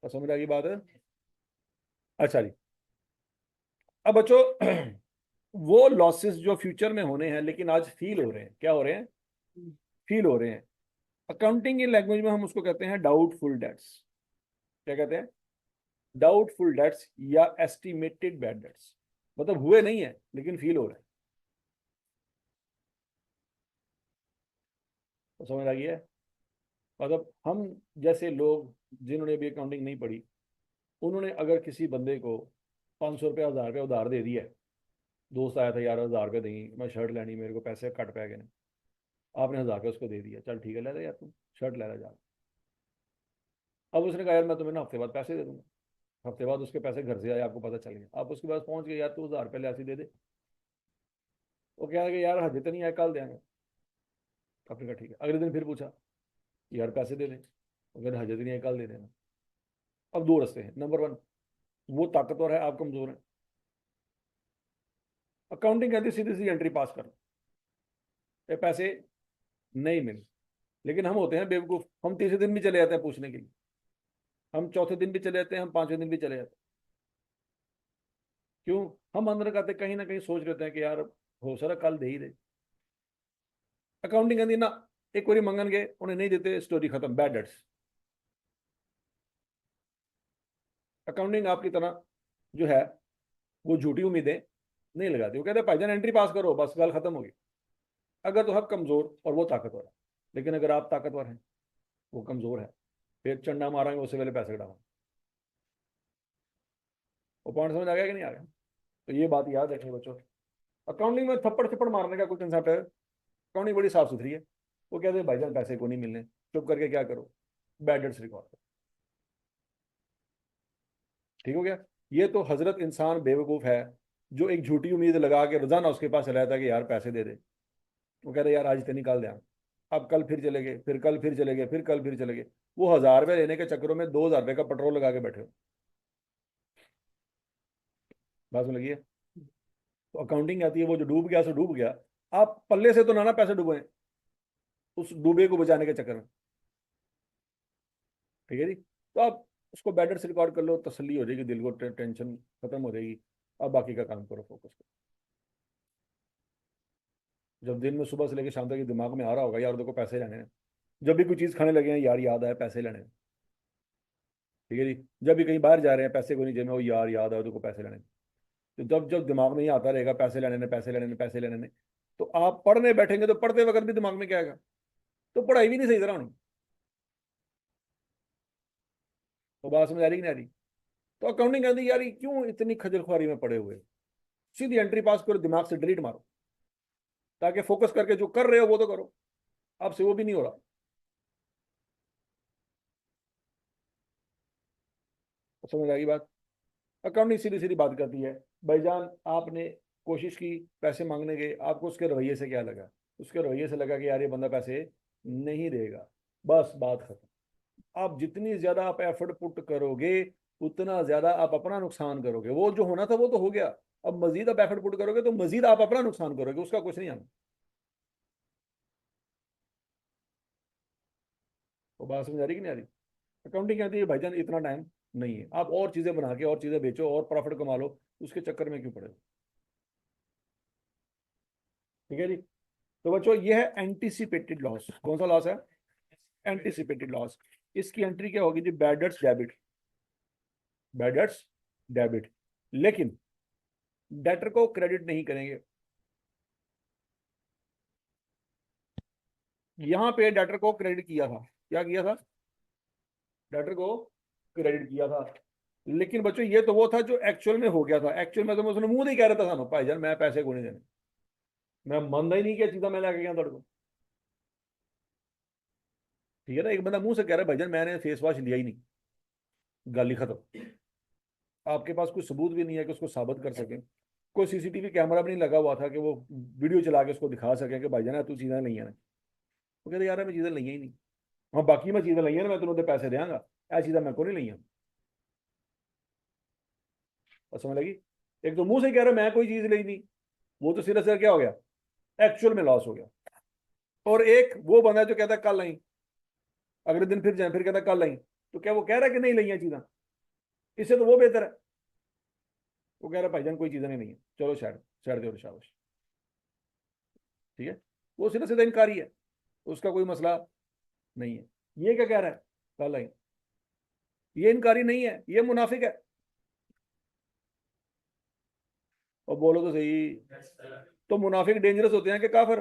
तो समझ आ गई बात है? अच्छा जी, अब बच्चों वो लॉसेस जो फ्यूचर में होने हैं लेकिन आज फील हो रहे हैं, क्या हो रहे हैं? फील हो रहे हैं। अकाउंटिंग की लैंग्वेज में हम उसको कहते हैं डाउटफुल डेट्स। क्या कहते हैं? डाउटफुल डेट्स या एस्टिमेटेड बैड डेट्स। मतलब हुए नहीं है लेकिन फील हो रहे हैं। तो समझ आ गई है? मतलब हम जैसे लोग जिन्होंने भी अकाउंटिंग नहीं पढ़ी, उन्होंने अगर किसी बंदे को 500 रुपया 1000 रुपया उधार दे दिया है, दोस्त आया था यार 1000 रुपया देंगे, मैं शर्ट लेनी, मेरे को पैसे कट पै गए, आपने 1000 रुपया उसको दे दिया, चल ठीक है ले ले यार तू शर्ट ले ले जा। अब उसने कहा यार मैं तुम्हें ना हफ्ते बाद पैसे दे दूंगा। हफ्ते बाद उसके पैसे घर से आए, आपको पता चल गया, आप उसके पास पहुंच गए, यार तू 1000 रुपया ले ऐसे दे दे। वो कह रहा है कि यार हजे तो नहीं आया, कल देंगे। आपने कहा ठीक है। अगले दिन फिर पूछा, यार पैसे दे दे, अगर हजे तो नहीं आया कल दे देना। अब दो रास्ते हैं, नंबर वन, वो ताकतवर है, आप कमजोर हैं। अकाउंटिंग कहती है सीधी सी एंट्री पास कर, ये पैसे नहीं मिले। लेकिन हम होते हैं बेवकूफ, हम तीसरे दिन भी चले जाते हैं पूछने के लिए, हम चौथे दिन भी चले जाते हैं, हम पांचवें दिन भी चले जाते हैं। क्यों? हम अंदर कहते कहीं ना कहीं सोच लेते हैं कि यार हो सकता कल दे ही दे। अकाउंटिंग कहती ना, एक बारी मंगन गए उन्हें नहीं देते, स्टोरी खत्म, बैड डेट्स। अकाउंटिंग आपकी तरह जो है वो झूठी उम्मीदें नहीं लगाती। वो कहते हैं भाईजान एंट्री पास करो, बस गल खत्म होगी। अगर तो आप कमजोर और वो ताकतवर है, लेकिन अगर आप ताकतवर हैं, वो कमजोर है, फिर चंडा मारेंगे उससे पहले पैसे कटाओ। वो पॉइंट समझ आ गया कि नहीं आ गया? तो ये बात याद रखिए बच्चों, अकाउंटिंग में थप्पड़ थप्पड़ मारने का कोई कंसेप्ट है? अकाउंटिंग बड़ी साफ सुथरी है। वो कहते हैं भाईजान पैसे को नहीं मिलने, चुप करके क्या करो, बैड डेट्स रिकॉर्ड करो। ठीक हो गया? ये तो हजरत इंसान बेवकूफ है जो एक झूठी उम्मीद लगा के रोजाना उसके पास चला जाता है कि यार पैसे दे दे। वो कहते यार आज तो निकाल दे, अब कल फिर चले गए, फिर कल फिर चले गए, फिर कल फिर चले गए। वो 1,000 रुपये लेने के चक्करों में 2,000 रुपये का पेट्रोल लगा के बैठे हो। बात में लगी है? तो अकाउंटिंग आती है, वो जो डूब गया सो डूब गया। आप पल्ले से तो ना पैसे डूबे उस डूबे को बचाने के चक्कर में। ठीक है जी? तो आप उसको बेटर से रिकॉर्ड कर लो, तसल्ली हो जाएगी, दिल को टेंशन खत्म हो जाएगी। अब बाकी का काम करो, फोकस करो। जब दिन में सुबह से लेकर शाम तक ये दिमाग में आ रहा होगा यार देखो पैसे लेने हैं, जब भी कोई चीज खाने लगे हैं यार याद आया पैसे लेने हैं। ठीक है जी? जब भी कहीं बाहर जा रहे हैं पैसे को नहीं जेब में, वो यार याद आया देखो पैसे लेने हैं। तो जब जब दिमाग में ही आता रहेगा पैसे लेने ने, पैसे लेने ने, पैसे लेने ने, तो आप पढ़ने बैठेंगे तो पढ़ते वक्त भी दिमाग में क्या आएगा? तो पढ़ाई भी नहीं सही तरह होनी। तो बात समझ आ रही कि नहीं आ रही? तो अकाउंटिंग कहती यार ये क्यों इतनी खजल खुआरी में पड़े हुए, सीधी एंट्री पास करो, दिमाग से डिलीट मारो, ताकि फोकस करके जो कर रहे हो वो तो करो। अब से वो भी नहीं हो रहा। तो समझ आ गई बात? अकाउंटिंग सीधी सीधी बात करती है, भाईजान आपने कोशिश की, पैसे मांगने के, आपको उसके रवैये से क्या लगा? उसके रवैये से लगा कि यार ये बंदा पैसे नहीं देगा। बस बात खत्म। आप जितनी ज्यादा आप एफर्ट पुट करोगे उतना ज्यादा आप अपना नुकसान करोगे। वो जो होना था वो तो हो गया, अब मजीद आप एफर्ट पुट करोगे तो मजीद आप अपना नुकसान करोगे, उसका कुछ नहीं आना। वो बात समझ आ रही कि नहीं आ रही? अकाउंटिंग कहती है भाईजान इतना टाइम नहीं है, आप और चीजें बना के और चीजें बेचो और प्रॉफिट कमा लो, उसके चक्कर में क्यों पड़े हो? ठीक है जी? तो बच्चों ये है एंटीसिपेटेड लॉस। कौन सा लॉस है? Anticipated loss. इसकी एंट्री क्या होगी जी? Bad debts debit, bad debts debit. लेकिन डेटर को क्रेडिट नहीं करेंगे। यहां पे डेटर को क्रेडिट किया था, क्या किया था? डेटर को क्रेडिट किया था। लेकिन बच्चों ये तो वो था जो एक्चुअल में हो गया था। एक्चुअल में तो मैं उसने मुंह नहीं कह रहा था ना भाईजान मैं पैसे को नहीं देने, मैं मानता ही नहीं किया चीजा मैं लेके गया तेरे को। ठीक है ना? एक बंदा मुंह से कह रहा है भाईजान मैंने फेस वॉश लिया ही नहीं, गाली खत्म। आपके पास कोई सबूत भी नहीं है कि उसको साबित कर सके, कोई सीसीटीवी कैमरा भी नहीं लगा हुआ था कि वो वीडियो चला के उसको दिखा सके कि भाईजान तू चीजें नहीं है। वो कहते यार मैं चीजें ली ही नहीं। हाँ बाकी मैं चीजें ली है ना, मैं तुम्हें पैसे देंगा, ऐसी चीजें मैं को नहीं ली। और समझ लगी? एक तो मुंह से कह रहा मैं कोई चीज ली नहीं, वो तो सिरे सिर क्या हो गया, एक्चुअल में लॉस हो गया। और एक वो बंदा जो कहता है कल नहीं, अगले दिन फिर जाए फिर कहता है कल नहीं, तो क्या वो कह रहा है कि नहीं ली चीजें? इससे तो वो बेहतर है। वो कह रहा है भाईजान कोई चीजें नहीं ली है, चलो साइड साइड दे शाबाश। ठीक है? वो सीधा सीधा इनकारी है, उसका कोई मसला नहीं है। ये क्या कह रहा है? कल नहीं। ये इनकारी नहीं है, ये मुनाफिक है। और बोलो तो सही, तो मुनाफिक डेंजरस होते हैं कि काफिर?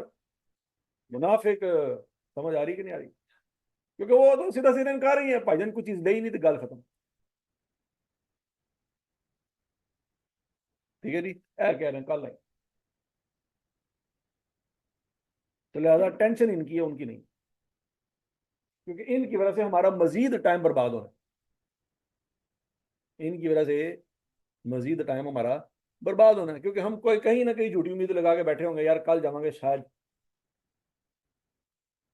मुनाफिक समझ आ रही कि नहीं आ रही? क्योंकि वो तो सीधा सीधा इनकार ही है, भाईजान कुछ चीज ले ही नहीं तो गल खत्म। ठीक है जी? ऐ कह रहे हैं कल नहीं। तो लिहाजा टेंशन इनकी है उनकी नहीं, क्योंकि इनकी वजह से हमारा मजीद टाइम बर्बाद हो रहा है। इनकी वजह से मजीद टाइम हमारा बर्बाद होना है, क्योंकि हम कोई कहीं ना कहीं झूठी उम्मीद लगा के बैठे होंगे यार कल जावांगे शायद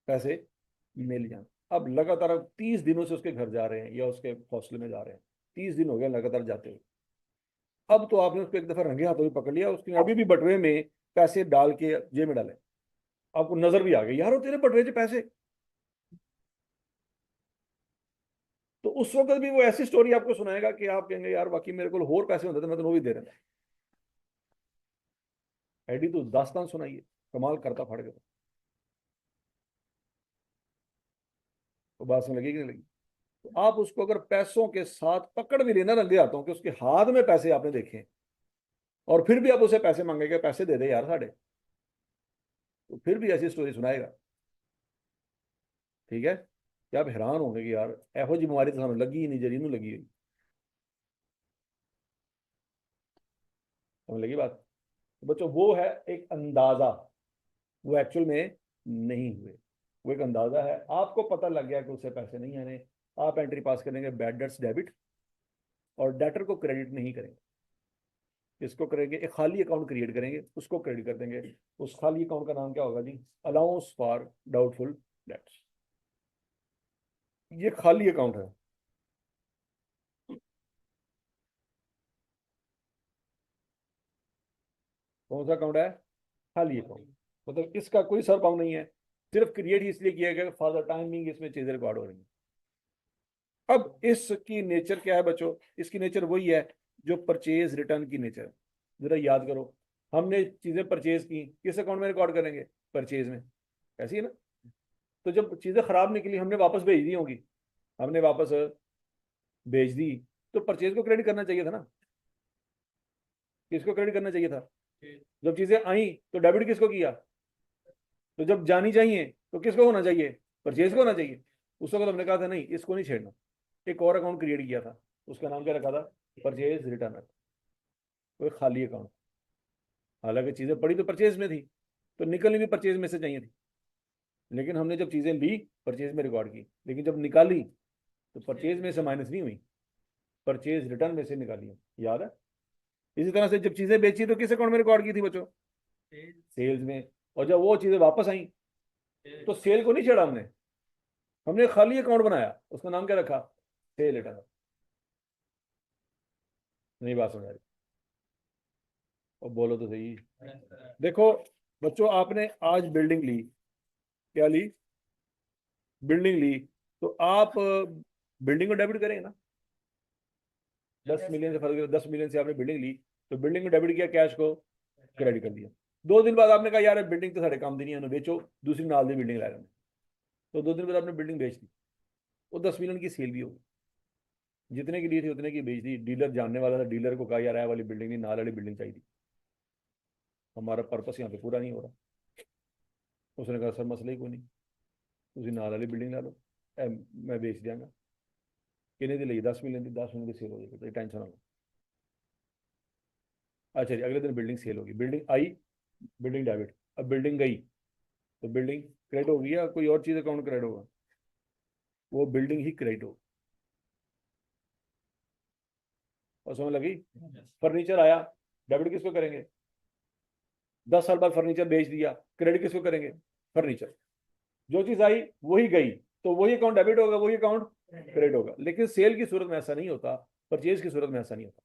पैसे मिल जाए। अब लगातार 30 दिनों से उसके घर जा रहे हैं या उसके हौसले में जा रहे हैं, 30 दिन हो गए लगातार जाते हुए। अब तो आपने उसको एक दफा रंगे हाथों में पकड़ लिया, उसने अभी भी बटुए में पैसे डाल के जेब में डाले, आपको नजर भी आ गई यार वो तेरे बटुए से पैसे। तो उस वक्त भी वो ऐसी स्टोरी आपको सुनाएगा कि आप कहेंगे यार बाकी मेरे को और पैसे होते थे मैं तो वो भी दे रहा था। एडी तो दास्तान सुनाइए, कमाल करता फाड़ के। तो बात में लगी कि नहीं लगी? तो आप उसको अगर पैसों के साथ पकड़ भी लेना रंगे हाथों कि उसके हाथ में पैसे आपने देखे और फिर भी आप उसे पैसे मांगेंगे, पैसे दे दे यार साढ़े, तो फिर भी ऐसी स्टोरी सुनाएगा। ठीक है, क्या आप हैरान होंगे कि यार एहो जी बीमारी तो हमें लगी ही नहीं, जरी नूं लगी हुई। समझ लगी बात? तो बच्चों वो है एक अंदाजा, वो एक्चुअल में नहीं हुए, वो एक अंदाजा है। आपको पता लग गया कि उससे पैसे नहीं आने, आप एंट्री पास करेंगे बैड डेट्स डेबिट, और डेटर को क्रेडिट नहीं करेंगे। इसको करेंगे, एक खाली अकाउंट क्रिएट करेंगे, उसको क्रेडिट कर देंगे। उस खाली अकाउंट का नाम क्या होगा जी? Allowance for doubtful debts. ये खाली अकाउंट है। कौन सा अकाउंट है? खाली अकाउंट। मतलब इसका कोई सर पाँव नहीं है, सिर्फ क्रिएट ही इसलिए किया गया फॉर द टाइम बिंग इसमें चीजें रिकॉर्ड हो रही हैं। अब इसकी नेचर क्या है बच्चों? इसकी नेचर वही है जो परचेज रिटर्न की नेचर है। जरा याद करो, हमने चीजें परचेज की, किस अकाउंट में रिकॉर्ड करेंगे? परचेज में। ऐसी है ना? तो जब चीजें खराब निकली, हमने वापस भेज दी होंगी, हमने वापस भेज दी, तो परचेज को क्रेडिट करना चाहिए था ना? किसको क्रेडिट करना चाहिए था? जब चीजें आई तो डेबिट किसको किया? तो जब जानी चाहिए तो किसको होना चाहिए? परचेज को होना चाहिए। उस वक्त हमने कहा था नहीं, इसको नहीं छेड़ना। एक और अकाउंट क्रिएट किया था, उसका नाम क्या रखा था? Purchase return. वो खाली अकाउंट। हालांकि चीजें पड़ी तो परचेज में थी, तो निकलनी भी परचेज में से चाहिए थी, लेकिन हमने जब चीजें ली परचेज में रिकॉर्ड की, लेकिन जब निकाली तो परचेज में से माइनस नहीं हुई, परचेज रिटर्न में से निकाली है। याद है? इसी तरह से जब चीजें बेची तो किस अकाउंट में रिकॉर्ड की थी बच्चों? सेल्स में। और जब वो चीजें वापस आई तो सेल को नहीं छेड़ा हमने, हमने खाली अकाउंट बनाया, उसका नाम क्या रखा? Cell return. नहीं बात समझ आ रही? और बोलो तो सही। देखो बच्चों, आपने आज बिल्डिंग ली, क्या ली? बिल्डिंग ली, तो आप बिल्डिंग को डेबिट करेंगे ना? 10 मिलियन से फर्क, 10 मिलियन से आपने बिल्डिंग ली, तो बिल्डिंग को डेबिट किया, कैश को क्रेडिट कर दिया। 2 दिन बाद आपने कहा यार बिल्डिंग तो साढ़े काम दी नहीं है, बेचो, दूसरी नाल दी बिल्डिंग लाया। तो 2 दिन बाद आपने बिल्डिंग बेच दी, वो 10 मिलियन की सेल भी होगी। जितने की ली थी उतने की बेच दी। डीलर जानने वाला था, डीलर को कहा यार ये वाली बिल्डिंग नहीं, नाल वाली बिल्डिंग चाहिए, हमारा पर्पस यहाँ पे पूरा नहीं हो रहा। उसने कहा सर मसला ही कोई नहीं, तुम नाल वाली बिल्डिंग ला लो, मैं बेच दियांगा। कितने दी लगी? 10 मिलियन की। 10 मिलियन की सेल हो जाएगी, तो टेंशन ना लो। अच्छा जी, अगले दिन बिल्डिंग सेल होगी, बिल्डिंग आई, बिल्डिंग डेबिट। अब बिल्डिंग गई तो बिल्डिंग क्रेडिट होगी या कोई और चीज अकाउंट क्रेडिट होगा? वो बिल्डिंग ही क्रेडिट होगी। और समझ लगी? फर्नीचर आया, डेबिट किसको करेंगे? 10 साल बाद फर्नीचर बेच दिया, क्रेडिट किसको करेंगे? फर्नीचर। जो चीज आई वही गई, तो वही अकाउंट डेबिट होगा, वही अकाउंट क्रेडिट होगा। लेकिन सेल की सूरत में ऐसा नहीं होता, परचेज की सूरत में ऐसा नहीं होता।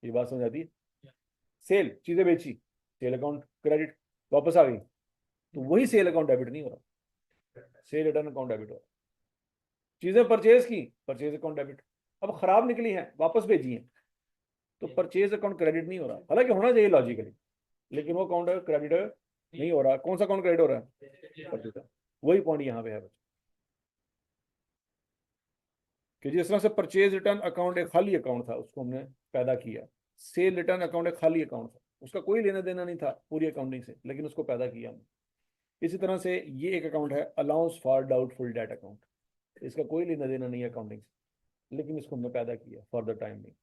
ये बात समझ आती है? सेल, चीजें बेची, सेल अकाउंट क्रेडिट, वापस आ गई, तो वही सेल अकाउंट डेबिट नहीं हो रहा, सेल रिटर्न अकाउंट डेबिट हो रहा। चीजें परचेज की, परचेज अकाउंट डेबिट। अब खराब निकली हैं, वापस भेजी हैं, तो परचेज अकाउंट क्रेडिट नहीं हो रहा, हालांकि होना चाहिए लॉजिकली, लेकिन वो अकाउंट क्रेडिट नहीं हो रहा। कौन सा अकाउंट क्रेडिट हो रहा है? परचेज। वही पॉइंट यहाँ पे है कि जिस तरह से परचेज रिटर्न अकाउंट एक खाली अकाउंट था, उसको हमने पैदा किया। सेल रिटर्न अकाउंट एक खाली अकाउंट था, उसका कोई लेना देना नहीं था पूरी अकाउंटिंग से, लेकिन उसको पैदा किया हमने। इसी तरह से ये एक अकाउंट है allowance for doubtful date account, इसका कोई लेना देना नहीं है अकाउंटिंग से, लेकिन इसको हमने पैदा किया फॉर द टाइम बिंग।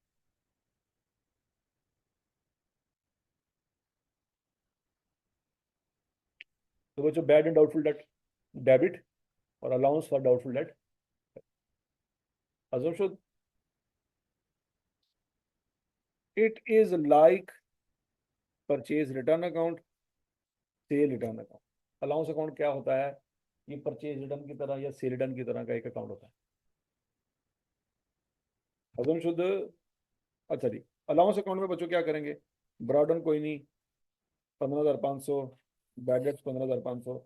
तो बच्चों bad and doubtful debt debit, और allowance for doubtful debt assumption, it is like purchase return account, sale return account. Allowance account क्या होता है? ये परचेज रिटर्न की तरह या सेल रिटर्न की तरह का एक अकाउंट होता है। हजम शुद्ध। अच्छा जी, अलाउंस अकाउंट में बच्चों क्या करेंगे? ब्रॉडन कोई नहीं, 15,500, बैड डेट्स 15,500,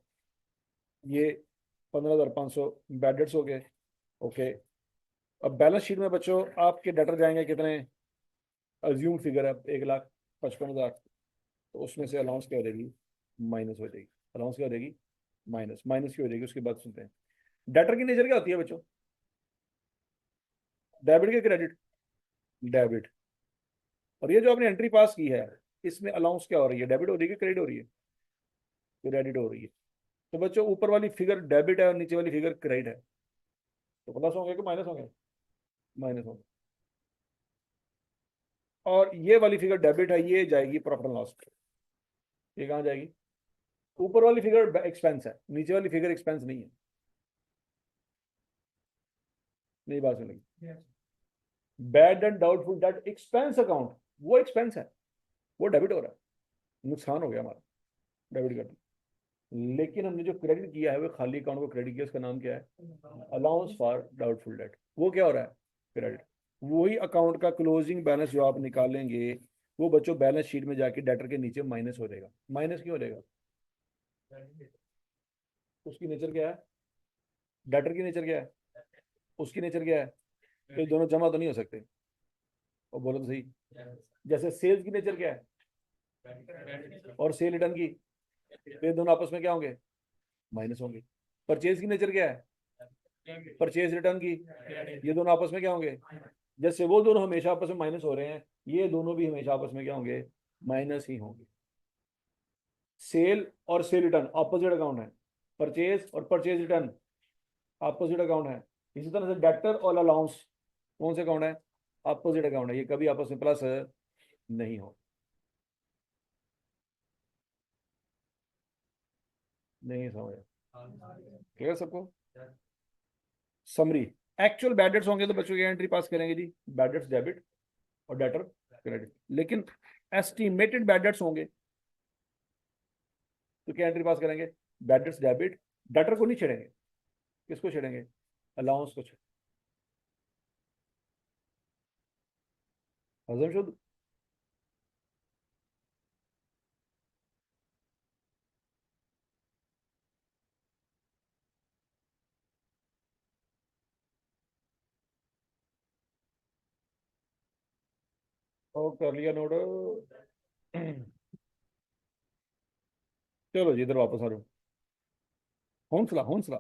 ये 15,500 बैड डेट्स हो गए। ओके। अब बैलेंस शीट में बच्चों आपके डेटर जाएंगे कितने? अज्यूम फिगर है 1,55,000, तो उसमें से अलाउंस क्या हो जाएगी? माइनस हो जाएगी। अलाउंस क्या हो जाएगी? माइनस। माइनस की हो जाएगी, उसके बाद सुनते हैं डेटर की नेचर क्या होती है बच्चों? डेबिट के क्रेडिट? डेबिट। और ये जो आपने एंट्री पास की है, इसमें अलाउंस क्या हो रही है? डेबिट हो रही है कि क्रेडिट हो रही है? क्रेडिट हो रही है। तो बच्चों ऊपर वाली फिगर डेबिट है और नीचे वाली फिगर क्रेडिट है, तो प्लस होंगे कि माइनस होंगे? माइनस होंगे। और ये वाली फिगर डेबिट है, ये जाएगी प्रॉफिट एंड लॉस। ये कहाँ जाएगी? ऊपर वाली फिगर एक्सपेंस है, नीचे वाली फिगर एक्सपेंस नहीं है। नहीं बात सुनेगी? Bad and doubtful debt expense account, वो एक्सपेंस है, वो डेबिट हो रहा है, नुकसान हो गया हमारा, डेबिट कर दिया। लेकिन हमने जो क्रेडिट किया है वो खाली अकाउंट को क्रेडिट किया, उसका नाम क्या है? Allowance for doubtful date. वो क्या हो रहा है? क्रेडिट। वही अकाउंट का क्लोजिंग बैलेंस जो आप निकालेंगे वो बच्चों बैलेंस शीट में जाके डेटर के नीचे माइनस हो जाएगा। माइनस क्यों हो जाएगा? उसकी नेचर क्या है? डेटर की नेचर क्या है? उसकी नेचर क्या है? तो दोनों जमा तो नहीं हो सकते। और बोलो तो सही। जैसे सेल्स की नेचर क्या है और सेल रिटर्न की, तो ये दोनों आपस में क्या होंगे? माइनस होंगे। परचेज की नेचर क्या है? परचेज रिटर्न की, ये दोनों आपस में क्या होंगे? जैसे वो दोनों हमेशा आपस में माइनस हो रहे हैं, ये दोनों भी हमेशा आपस में क्या होंगे? माइनस ही होंगे। सेल और सेल रिटर्न ऑपोजिट अकाउंट है, परचेज और परचेज रिटर्न ऑपोजिट अकाउंट है। इसी तरह से डेटर और अलाउंस कौन से अकाउंट है? ऑपोजिट अकाउंट है, ये कभी आपस में प्लस नहीं हो। नहीं समझ क्लियर सबको? समरी। एक्चुअल बैड डेट्स होंगे तो बच्चों की एंट्री पास करेंगे जी, बैड डेट्स डेबिट और डेटर क्रेडिट। लेकिन एस्टिमेटेड बैड डेट्स होंगे तो क्या एंट्री पास करेंगे? बैड डेट्स डेबिट, डेटर को नहीं छेड़ेंगे, किसको छेड़ेंगे? अलाउंस को छेड़ेंगे। हजम शुद्ध। और कर लिया नोट। चलो जी इधर वापस आ रहे हो। हौसला हौसला।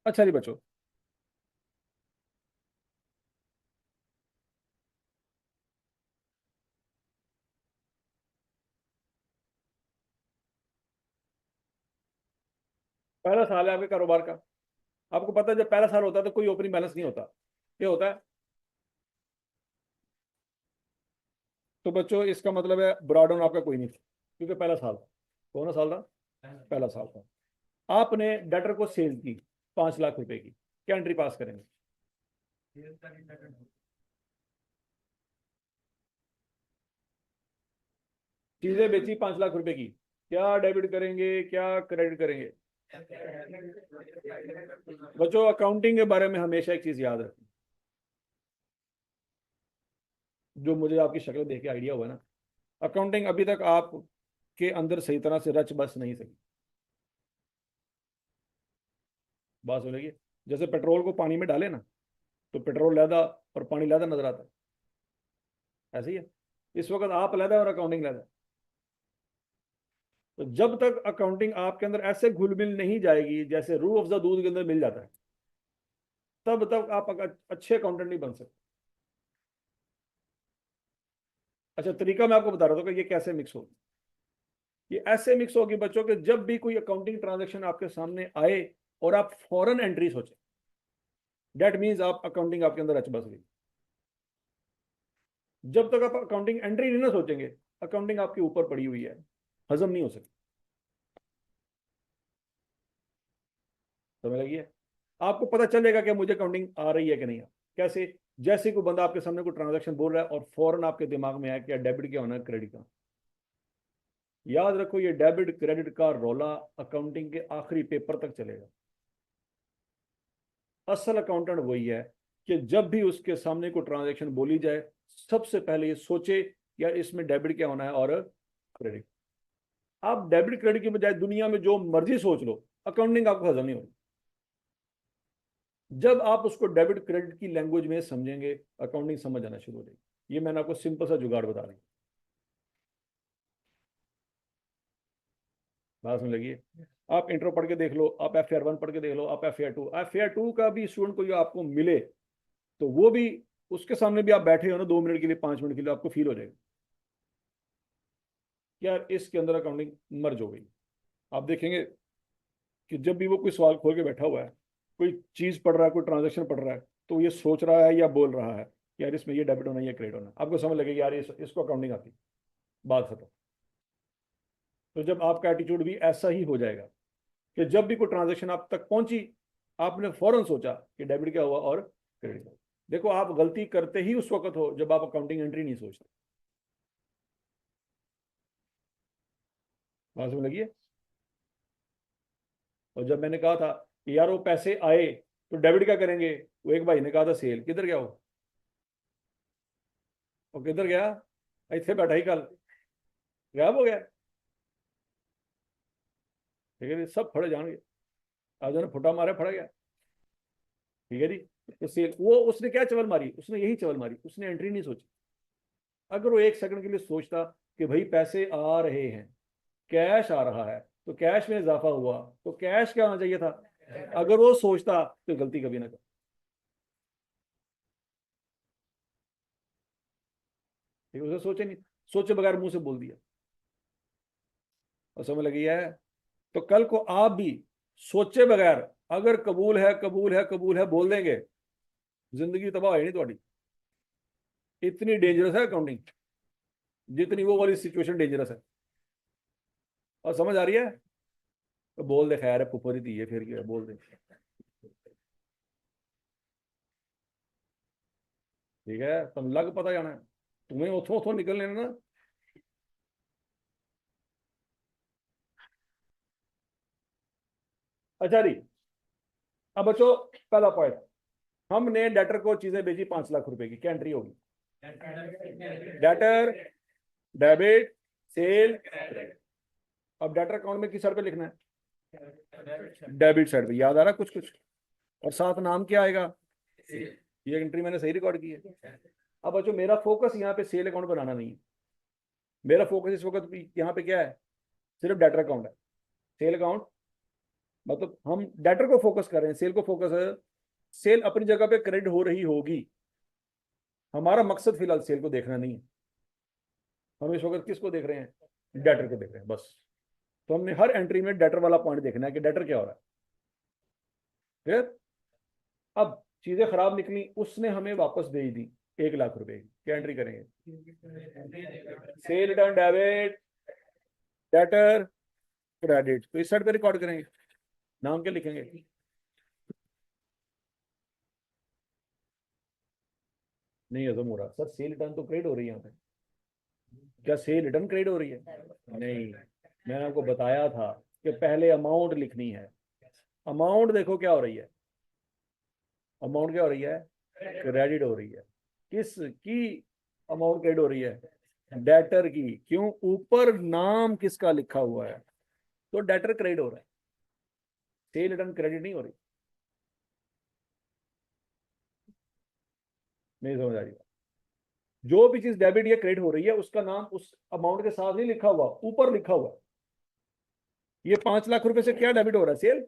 अच्छा जी बच्चों, पहला साल है आपके कारोबार का। आपको पता है जब पहला साल होता है तो कोई ओपनिंग बैलेंस नहीं होता। ये होता है। तो बच्चों इसका मतलब है ब्रॉडन आपका कोई नहीं था, क्योंकि पहला साल था। कौन सा साल था? पहला साल था। आपने डेटर को सेल की 5 लाख रुपए की, क्या एंट्री पास करेंगे? चीजें बेची 5 लाख रुपए की, क्या डेबिट करेंगे क्या क्रेडिट करेंगे? बच्चों अकाउंटिंग के बारे में हमेशा एक चीज याद रखें, जो मुझे आपकी शक्ल देख के आइडिया हुआ ना, अकाउंटिंग अभी तक आप के अंदर सही तरह से रच बस नहीं सकी। बात सुनेगी? जैसे पेट्रोल को पानी में डाले ना, तो पेट्रोल लहदा और पानी लहदा नजर आता है, ऐसे ही है। इस वक्त आप लहदा और अकाउंटिंग लहदा। तो जब तक अकाउंटिंग आपके अंदर ऐसे घुल मिल नहीं जाएगी जैसे रूह अफ़ज़ा दूध के अंदर मिल जाता है, तब तक आप अच्छे अकाउंटेंट नहीं बन सकते। अच्छा तरीका मैं आपको बता रहा था कि ये कैसे मिक्स होगी। ये ऐसे मिक्स होगी बच्चों के, जब भी कोई अकाउंटिंग ट्रांजैक्शन आपके सामने आए और आप फॉरेन एंट्री सोचें, डेट मीन्स आप अकाउंटिंग आपके अंदर अच्छा बस गई। जब तक आप अकाउंटिंग एंट्री नहीं ना सोचेंगे, अकाउंटिंग आपके ऊपर पड़ी हुई है, हजम नहीं हो सकती। समझ लगी है? आपको पता चलेगा कि मुझे अकाउंटिंग आ रही है कि नहीं। कैसे? जैसे कोई बंदा आपके सामने कोई ट्रांजैक्शन बोल रहा है और फौरन आपके दिमाग में आया कि डेबिट क्या होना है क्रेडिट का। याद रखो ये डेबिट क्रेडिट का रौला अकाउंटिंग के आखिरी पेपर तक चलेगा। असल अकाउंटेंट वही है कि जब भी उसके सामने कोई ट्रांजैक्शन बोली जाए, सबसे पहले ये सोचे यार इसमें डेबिट क्या होना है और क्रेडिट। आप डेबिट क्रेडिट की बजाय दुनिया में जो मर्जी सोच लो, अकाउंटिंग आपको हजम नहीं होगी। जब आप उसको डेबिट क्रेडिट की लैंग्वेज में समझेंगे, अकाउंटिंग समझ आना शुरू हो जाएगी। ये मैंने आपको सिंपल सा जुगाड़ बता दी, बात समझ लगी। आप इंट्रो पढ़ के देख लो, आप FAR 1 पढ़ के देख लो, आप FAR 2 का भी स्टूडेंट को जो आपको मिले तो वो भी, उसके सामने भी आप बैठे हो ना 2 मिनट के लिए, 5 मिनट के लिए, आपको फील हो जाएगा यार इसके अंदर अकाउंटिंग मर्ज हो गई। आप देखेंगे कि जब भी वो कोई सवाल खोल के बैठा हुआ है, कोई चीज पढ़ रहा है, कोई ट्रांजेक्शन पढ़ रहा है, तो ये सोच रहा है या बोल रहा है यार इसमें ये डेबिट होना, ये क्रेडिट होना, आपको समझ लगेगी यार इसको अकाउंटिंग आती, बात खत्म। तो जब आपका एटीट्यूड भी ऐसा ही हो जाएगा कि जब भी कोई ट्रांजेक्शन आप तक पहुंची, आपने फौरन सोचा कि डेबिट क्या हुआ और क्रेडिट क्या हुआ। देखो आप गलती करते ही उस वक्त हो जब आप अकाउंटिंग एंट्री नहीं सोचते, बात समझ लगी है। और जब मैंने कहा था कि यार वो पैसे आए तो डेबिट क्या करेंगे, वो एक भाई ने कहा था सेल, किधर गया वो किधर गया, इतने बैठा ही कल गायब हो गया। ठीक है जी, सब फड़े जाएंगे, आज ने फुटा मारे फड़ गया। ठीक है जी। तो सेल, वो उसने क्या चवल मारी, उसने यही चवल मारी, उसने एंट्री नहीं सोची। अगर वो 1 सेकंड के लिए सोचता कि भाई पैसे आ रहे हैं, कैश आ रहा है, तो कैश में इजाफा हुआ, तो कैश क्या होना चाहिए था, अगर वो सोचता तो गलती कभी ना कर। ठीक है, उसे सोचे नहीं, सोचे बगैर मुंह से बोल दिया, और समझ लगी है। तो कल को आप भी सोचे बगैर अगर कबूल है कबूल है कबूल है बोल देंगे, जिंदगी तबाह है नहीं थोड़ी। इतनी डेंजरस है अकाउंटिंग, जितनी वो वाली सिचुएशन डेंजरस है। और समझ आ रही है, तो बोल दे, खैर है फुफरी दी है, फिर क्या है, बोल दे। ठीक है, तुम लग पता जाना है, तुम्हें उथों उथों निकल लेना ना। अच्छा जी, अब बच्चों पहला पॉइंट, हमने डेटर को चीजें बेची 5 लाख रुपए की, क्या एंट्री होगी, डेटर, डेबिट, सेल। अब डेटर अकाउंट में किस साइड पे लिखना है, डेबिट साइड पे, याद आ रहा कुछ कुछ, और साथ नाम क्या आएगा, ये एंट्री मैंने सही रिकॉर्ड की है। अब बच्चों मेरा फोकस यहाँ पे सेल अकाउंट बनाना नहीं है, मेरा फोकस इस वक्त यहाँ पे क्या है, सिर्फ डेटर अकाउंट है। सेल अकाउंट मतलब हम डेटर को फोकस कर रहे हैं, सेल को फोकस है, सेल अपनी जगह पे क्रेडिट हो रही होगी, हमारा मकसद फिलहाल सेल को देखना नहीं है। हम इस वक्त किसको देख रहे हैं, डेटर को देख रहे हैं बस। तो हमने हर एंट्री में डेटर वाला पॉइंट देखना है कि डेटर क्या हो रहा है। फिर अब चीजें खराब निकली, उसने हमें वापस भेज दी 1 लाख रुपए की, क्या एंट्री करेंगे, cell return debit, debtor, credit, तो इस साइड पे रिकॉर्ड करेंगे, नाम क्या लिखेंगे, नहीं हजम हो रहा सर, सेल रिटर्न तो क्रेडिट हो रही है यहाँ पे, क्या सेल रिटर्न क्रेडिट हो रही है, नहीं, मैंने आपको बताया था कि पहले अमाउंट लिखनी है। अमाउंट देखो क्या हो रही है, अमाउंट क्या हो रही है, क्रेडिट हो रही है, किस की अमाउंट क्रेडिट हो रही है, डेटर की, क्यों, ऊपर नाम किसका लिखा हुआ है, तो डेटर क्रेडिट हो रहा है, सेल रिटर्न क्रेडिट नहीं हो रही। नहीं समझ आ रही, जो भी चीज डेबिट या क्रेडिट हो रही है उसका नाम उस अमाउंट के साथ नहीं लिखा हुआ, ऊपर लिखा हुआ। ये 5 लाख रुपए से क्या डेबिट हो रहा है, सेल,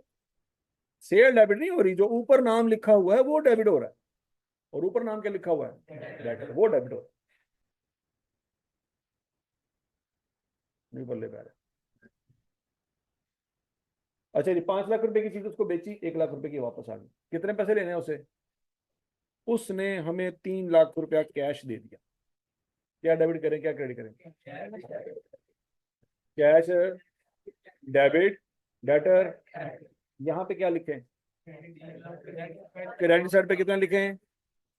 सेल डेबिट नहीं हो रही, जो ऊपर नाम लिखा हुआ है वो डेबिट हो रहा है, और ऊपर नाम क्या लिखा हुआ है, डेबिट, वो डेबिट हो रहा है। नहीं बल्ले पैर। अच्छा जी, 5 लाख रुपए की चीज उसको बेची, 1 लाख रुपए की वापस आ गई, कितने पैसे लेने हैं उसे, उसने हमें 3 लाख रुपया कैश दे दिया, क्या डेबिट करें क्या क्रेडिट करें, कैश, डेबिट, डेटर, यहाँ पे क्या लिखें, क्रेडिट साइड पे कितना लिखें,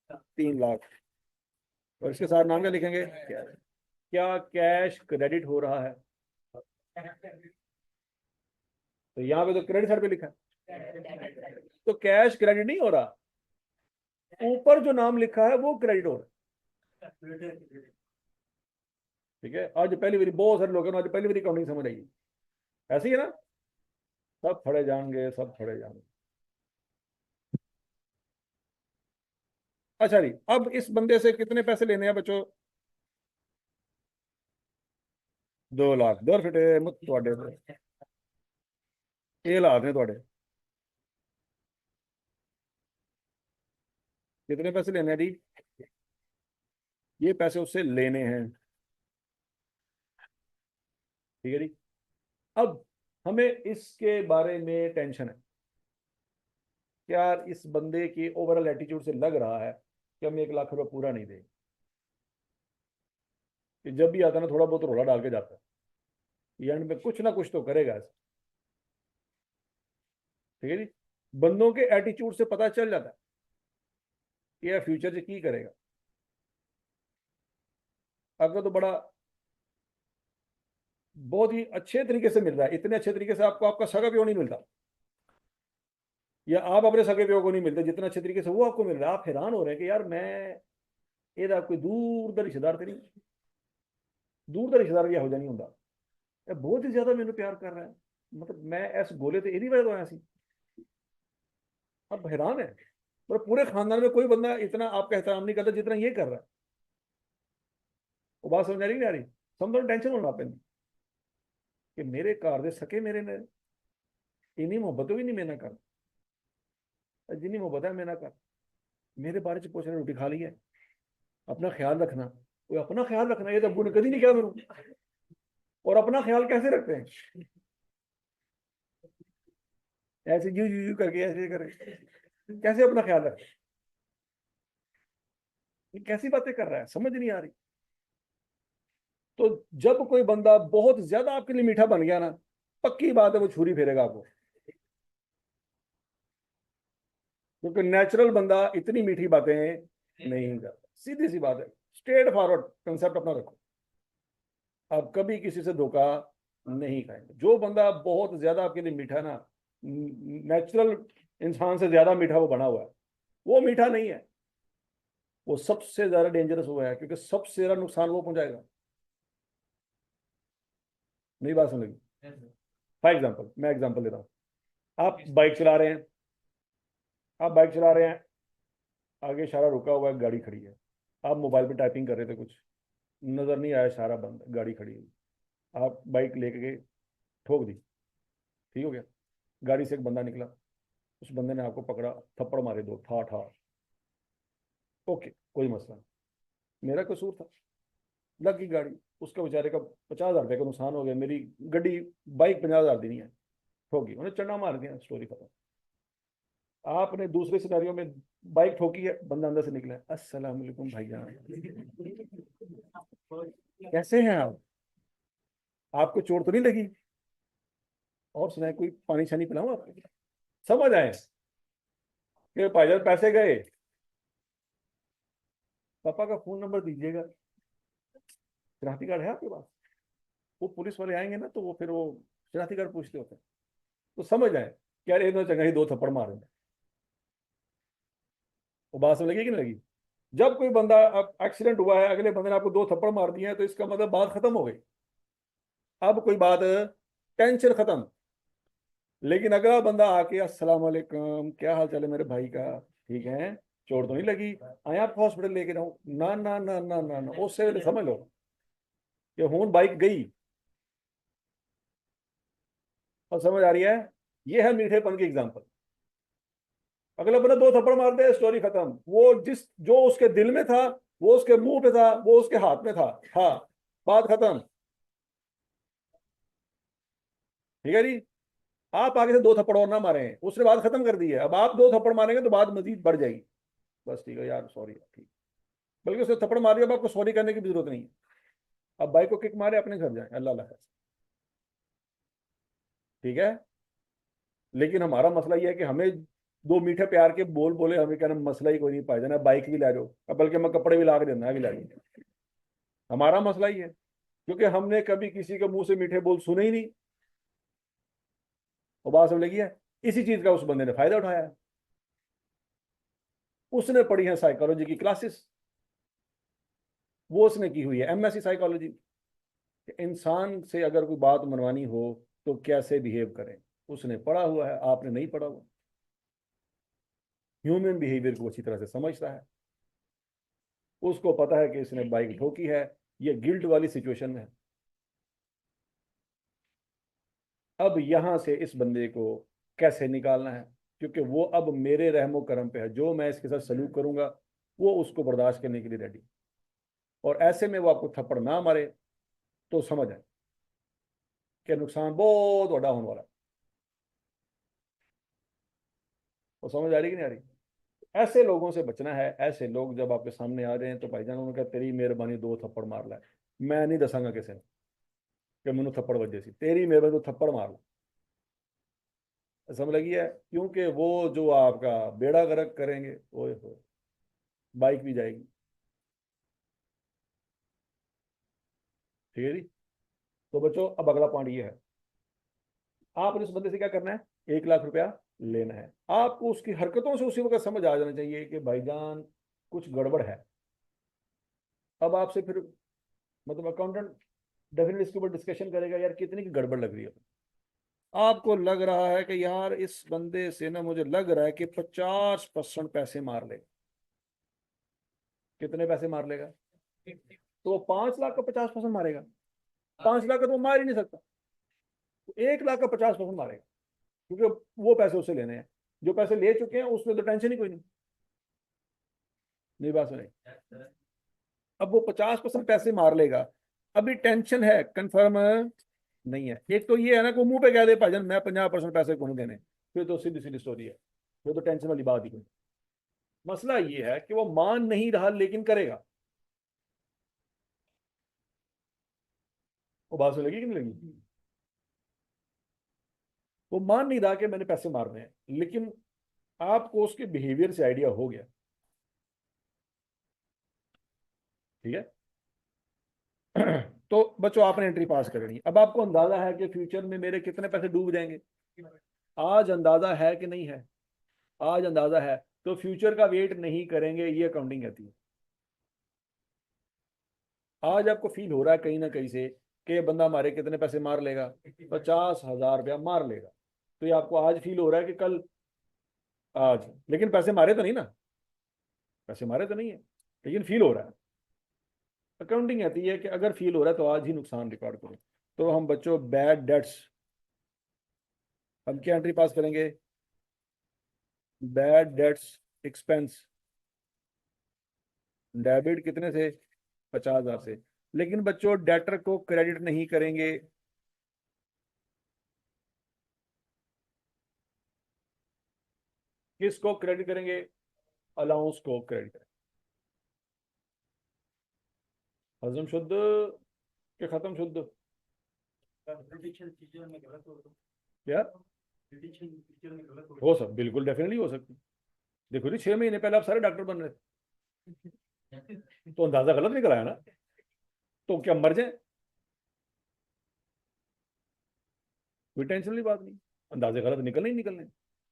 3 लाख, और इसके साथ नाम क्या लिखेंगे, क्या कैश क्रेडिट हो रहा है, तो यहाँ पे तो क्रेडिट साइड पे लिखा है, तो कैश क्रेडिट नहीं हो रहा, ऊपर जो नाम लिखा है वो क्रेडिट हो रहा है। ठीक है, आज पहली बारी बहुत सारे लोग हैं, आज पहली बारी अकाउंटिंग समझ आई, ऐसे ही है ना, सब फड़े जाएंगे, सब फड़े जाएंगे। अच्छा जी, अब इस बंदे से कितने पैसे लेने हैं बच्चों? 2 लाख। दो फिटे मुत ਤੁਹਾਡੇ ਤੇ ਇਹ ਹਾਲਾਤ ਨੇ ਤੁਹਾਡੇ। कितने पैसे लेने हैं जी? ये पैसे उससे लेने हैं, ठीक है जी। अब हमें इसके बारे में टेंशन है कि यार इस बंदे की ओवरऑल एटीट्यूड से लग रहा है कि हम 1 लाख रुपया पूरा नहीं देंगे, कि जब भी आता है ना थोड़ा बहुत रोला डाल के जाता है, एंड में कुछ ना कुछ तो करेगा ऐसा, ठीक है जी। बंदों के एटीट्यूड से पता चल जाता है कि यह फ्यूचर से की करेगा। अगर तो बड़ा बहुत ही अच्छे तरीके से मिल रहा है, इतने अच्छे तरीके से आपको आपका सगा प्यो नहीं मिलता, या आप अपने सगे प्यो को नहीं मिलते जितना अच्छे तरीके से वो आपको मिल रहा है। आप हैरान हो रहे हैं कि यार मैं ਇਹਦਾ कोई दूर ਦਾ रिश्तेदार तो नहीं, दूर ਦਾ रिश्तेदार भी ਇਹੋ ਜਿਹਾ नहीं ਹੁੰਦਾ, ਇਹ बहुत ही ज्यादा मैंने प्यार कर रहा है, मतलब मैं इस गोले तो ਇਹਦੀ वजह तो आया सी। अब हैरान है, पर पूरे खानदान में कोई बंदा इतना आपका एहतराम नहीं करता जितना ये कर रहा है। वो बात समझ आ रही नहीं आ रही? समझो टेंशन होना पैंदी कि मेरे घर दे सके मेरे ने इन्नी मुहब्बत भी नहीं मेरे कर, जिन्नी मुहब्बत है मेरे कर, मेरे बारे च पूछ रहे रोटी खा ली है, अपना ख्याल रखना। कोई अपना ख्याल रखना ये तो अब्बू ने कभी नहीं किया मेरे, और अपना ख्याल कैसे रखते हैं? ऐसे यू यू करके ऐसे करें, कैसे अपना ख्याल रखें? ये कैसी बातें कर रहा है, समझ नहीं आ रही। तो जब कोई बंदा बहुत ज्यादा आपके लिए मीठा बन गया ना, पक्की बात है वो छुरी फेरेगा आपको, क्योंकि नेचुरल बंदा इतनी मीठी बातें नहीं करता। सीधी सी बात है, स्ट्रेट फॉरवर्ड कंसेप्ट अपना रखो, आप कभी किसी से धोखा नहीं खाएंगे। जो बंदा बहुत ज्यादा आपके लिए मीठा ना, नेचुरल इंसान से ज्यादा मीठा वो बना हुआ है, वो मीठा नहीं है, वो सबसे ज्यादा डेंजरस हुआ है, क्योंकि सबसे ज्यादा नुकसान वो पहुंचाएगा। मेरी बात समझ लगी? फॉर एग्जाम्पल मैं एग्जाम्पल देता हूँ, आप बाइक चला रहे हैं, आप बाइक चला रहे हैं, आगे इशारा रुका हुआ है, गाड़ी खड़ी है, आप मोबाइल पे टाइपिंग कर रहे थे, कुछ नजर नहीं आया, इशारा बंद, गाड़ी खड़ी है, आप बाइक लेके गए, ठोक दी, ठीक हो गया। गाड़ी से एक बंदा निकला, उस बंदे ने आपको पकड़ा, थप्पड़ मारे 2 ठा ठा, ओके कोई मसला नहीं, मेरा कसूर था, लग गई गाड़ी, उसका बेचारे का 50,000 रुपये का नुकसान हो गया, मेरी गड्डी बाइक 50,000 दी नहीं है, ठोकी, उन्हें चढ़ा मार दिया, स्टोरी खत्म। आपने दूसरे सिनेरियो में बाइक ठोकी है, बंदा अंदर से निकला है, अस्सलाम वालेकुम भाईजान, कैसे हैं आप, आपको चोट तो नहीं लगी? और सुनाए, कोई पानी छानी पिलाऊं आपको? समझ आए कि भाईजान पैसे गए, पापा का फोन नंबर दीजिएगा, शनाख्ती कार्ड है आपके पास? वो पुलिस वाले आएंगे ना तो वो फिर वो शनाख्ती कार्ड पूछते होते हैं, तो समझ आए कि यार इन्होंने चंगा ही 2 थप्पड़ मारे, वो बात समझ लगी कि नहीं लगी? जब कोई बंदा अब एक्सीडेंट हुआ है, अगले बंदे ने आपको 2 थप्पड़ मार दिए हैं, तो इसका मतलब बात खत्म हो गई, अब कोई बात, टेंशन खत्म। लेकिन अगला बंदा आके अस्सलाम वालेकुम, क्या हाल चाल है मेरे भाई का, ठीक है, चोट तो नहीं लगी, आए आपको हॉस्पिटल लेके जाऊं, ना ना ना ना ना ना, उससे पहले समझ लो कि हूं बाइक गई। और समझ आ रही है? ये है मीठेपन की एग्जांपल। अगला बंदा 2 थप्पड़ मार दे, स्टोरी खत्म, वो जिस जो उसके दिल में था, वो उसके मुंह पे था, वो उसके हाथ में था, हाँ, बात खत्म, ठीक है जी। आप आगे से 2 थप्पड़ और ना मारे, उसने बात खत्म कर दी है, अब आप 2 थप्पड़ मारेंगे तो बात मजीद बढ़ जाएगी, बस ठीक है यार सॉरी, ठीक, बल्कि उसने थप्पड़ मार दिया, अब आपको सॉरी करने की भी जरूरत नहीं है, अब बाइक को किक मारे, अपने घर जाए, अल्लाह अल्लाह, ठीक है। लेकिन हमारा मसला यह है कि हमें 2 मीठे प्यार के बोल बोले, हमें कहना मसला ही कोई नहीं, पाई जाना बाइक भी ला जाओ, अब बल्कि मैं कपड़े भी ला के देना भी ला जाओ, हमारा मसला ही है, क्योंकि हमने कभी किसी के मुंह से मीठे बोल सुने ही नहीं। और बात समझ लगी है? इसी चीज का उस बंदे ने फायदा उठाया है, उसने पढ़ी है साइकोलॉजी की क्लासेस, वो उसने की हुई है एमएससी साइकोलॉजी, इंसान से अगर कोई बात मनवानी हो तो कैसे बिहेव करें, उसने पढ़ा हुआ है, आपने नहीं पढ़ा हुआ, ह्यूमन बिहेवियर को अच्छी तरह से समझता है। उसको पता है कि इसने बाइक ठोकी है, ये गिल्ट वाली सिचुएशन में है। अब यहां से इस बंदे को कैसे निकालना है, क्योंकि वो अब मेरे रहमो करम पे है, जो मैं इसके साथ सलूक करूंगा वो उसको बर्दाश्त करने के लिए रेडी। और ऐसे में वो आपको थप्पड़ ना मारे तो समझ आए कि नुकसान बहुत बड़ा होने वाला है। तो समझ आ रही कि नहीं आ रही? ऐसे लोगों से बचना है। ऐसे लोग जब आपके सामने आ रहे हैं तो भाईजान उन्होंने कहा तेरी मेहरबानी दो थप्पड़ मार ला, मैं नहीं दसांगा किसी ने कि मैंने थप्पड़ वजे सी, तेरी मेहरबानी तो थप्पड़ मार ला। समझ लगी है? क्योंकि वो जो आपका बेड़ा गर्क करेंगे, ओए हो, बाइक भी जाएगी। ठीक है जी। तो बच्चों अब अगला पॉइंट ये है, आपने उस बंदे से क्या करना है, 1 लाख रुपया लेना है। आपको उसकी हरकतों से उसी वक्त समझ आ जाना चाहिए कि भाईजान कुछ गड़बड़ है। अब आपसे फिर मतलब अकाउंटेंट डेफिनेटली इसके ऊपर डिस्कशन करेगा, यार कितनी की गड़बड़ लग रही है। आपको लग रहा है कि यार इस बंदे से ना, मुझे लग रहा है कि 50% पैसे मार लेगा। कितने पैसे मार लेगा? तो 5 लाख का 50% मारेगा? 5 लाख का तो वो मार ही नहीं सकता। तो 1 लाख का 50% मारेगा, क्योंकि वो पैसे उसे लेने हैं। जो पैसे ले चुके हैं उसमें तो टेंशन ही कोई नहीं। नहीं बात सुनी? अब वो 50% पैसे मार लेगा। अभी टेंशन है, कंफर्म नहीं है। एक तो ये है ना, को मुंह पे कह दे भाईजान मैं 50% पैसे कौन देने, फिर तो सीधी सीधी स्टोरी है, फिर तो टेंशन वाली बात ही नहीं। मसला ये है कि वो मान नहीं रहा लेकिन करेगा। वो बात सुन लगी कि नहीं लगी? वो मान नहीं रहा कि मैंने पैसे मारने हैं, लेकिन आपको उसके बिहेवियर से आइडिया हो गया। ठीक है। तो बच्चों आपने एंट्री पास करनी है। अब आपको अंदाजा है कि फ्यूचर में मेरे कितने पैसे डूब जाएंगे। आज अंदाजा है कि नहीं है? आज अंदाजा है। तो फ्यूचर का वेट नहीं करेंगे, ये अकाउंटिंग कहती है। आज आपको फील हो रहा है कहीं ना कहीं से कि ये बंदा हमारे कितने पैसे मार लेगा, 50,000 रुपया मार लेगा। तो ये आपको आज फील हो रहा है कि कल, आज, लेकिन पैसे मारे तो नहीं ना, पैसे मारे तो नहीं है, लेकिन फील हो रहा है। अकाउंटिंग कहती है कि अगर फील हो रहा है तो आज ही नुकसान रिकॉर्ड करो। तो हम बच्चों बैड डेट्स, हम क्या एंट्री पास करेंगे? बैड डेट्स एक्सपेंस, डेबिट कितने से? 50,000 से। लेकिन बच्चों डेटर को क्रेडिट नहीं करेंगे। किसको क्रेडिट करेंगे? अलाउंस को क्रेडिट करेंगे। हजम शुद्ध के खत्म शुद्ध? क्या हो सब बिल्कुल डेफिनेटली हो सकती है। देखो जी 6 महीने पहले आप सारे डॉक्टर बन रहे थे, तो अंदाजा गलत निकल आया ना। तो क्या मर जाए? कोई टेंशन वाली बात नहीं, अंदाजे गलत निकलने ही निकलने।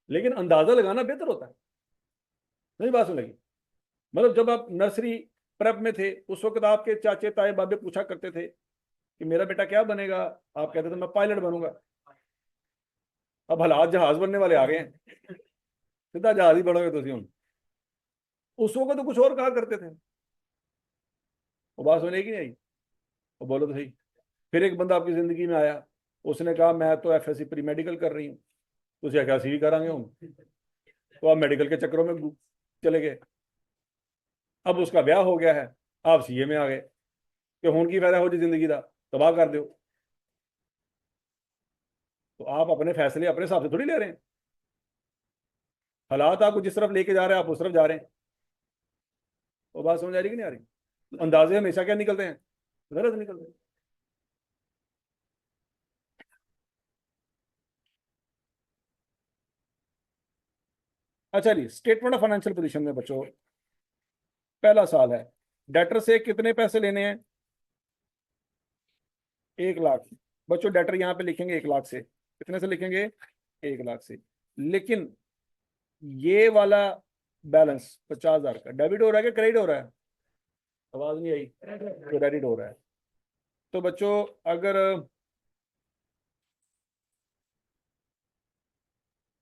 लेकिन अंदाजा लगाना बेहतर होता है। नहीं बात सुन लगी? मतलब जब आप नर्सरी प्रेप में थे उस वक्त आपके चाचे ताए बाबे पूछा करते थे कि मेरा बेटा क्या बनेगा, आप कहते थे मैं पायलट बनूंगा। अब हालात जहाज बनने वाले आ गए हैं, सीधा जहाज ही बढ़ोगे तो हम। उस वक्त तो कुछ और कहा करते थे। वो बात सुने की नहीं आई? वो बोलो तो सही। फिर एक बंदा आपकी जिंदगी में आया, उसने कहा मैं तो एफएससी प्री मेडिकल कर रही हूँ। उसे क्या सी करांगे हम? तो आप मेडिकल के चक्करों में चले गए। अब उसका ब्याह हो गया है, आप सीए में आ गए कि खून की फायदा हो जी जिंदगी का तबाह कर दो। तो आप अपने फैसले अपने हिसाब से थोड़ी ले रहे हैं। हालात आपको जिस तरफ लेके जा रहे हैं आप उस तरफ जा रहे हैं। वो बात समझ आ रही कि नहीं आ रही? अंदाजे हमेशा क्या निकलते हैं? गलत निकलते हैं। अच्छा जी, स्टेटमेंट ऑफ फाइनेंशियल पोजीशन में बच्चों पहला सवाल है, डेटर से कितने पैसे लेने हैं? 1 लाख। बच्चों डेटर यहाँ पे लिखेंगे 1 लाख से, कितने से लिखेंगे? 1 लाख से। लेकिन ये वाला बैलेंस 50,000 का डेबिट हो रहा है कि क्रेडिट हो रहा है? आवाज नहीं आई? क्रेडिट हो रहा है। तो बच्चों अगर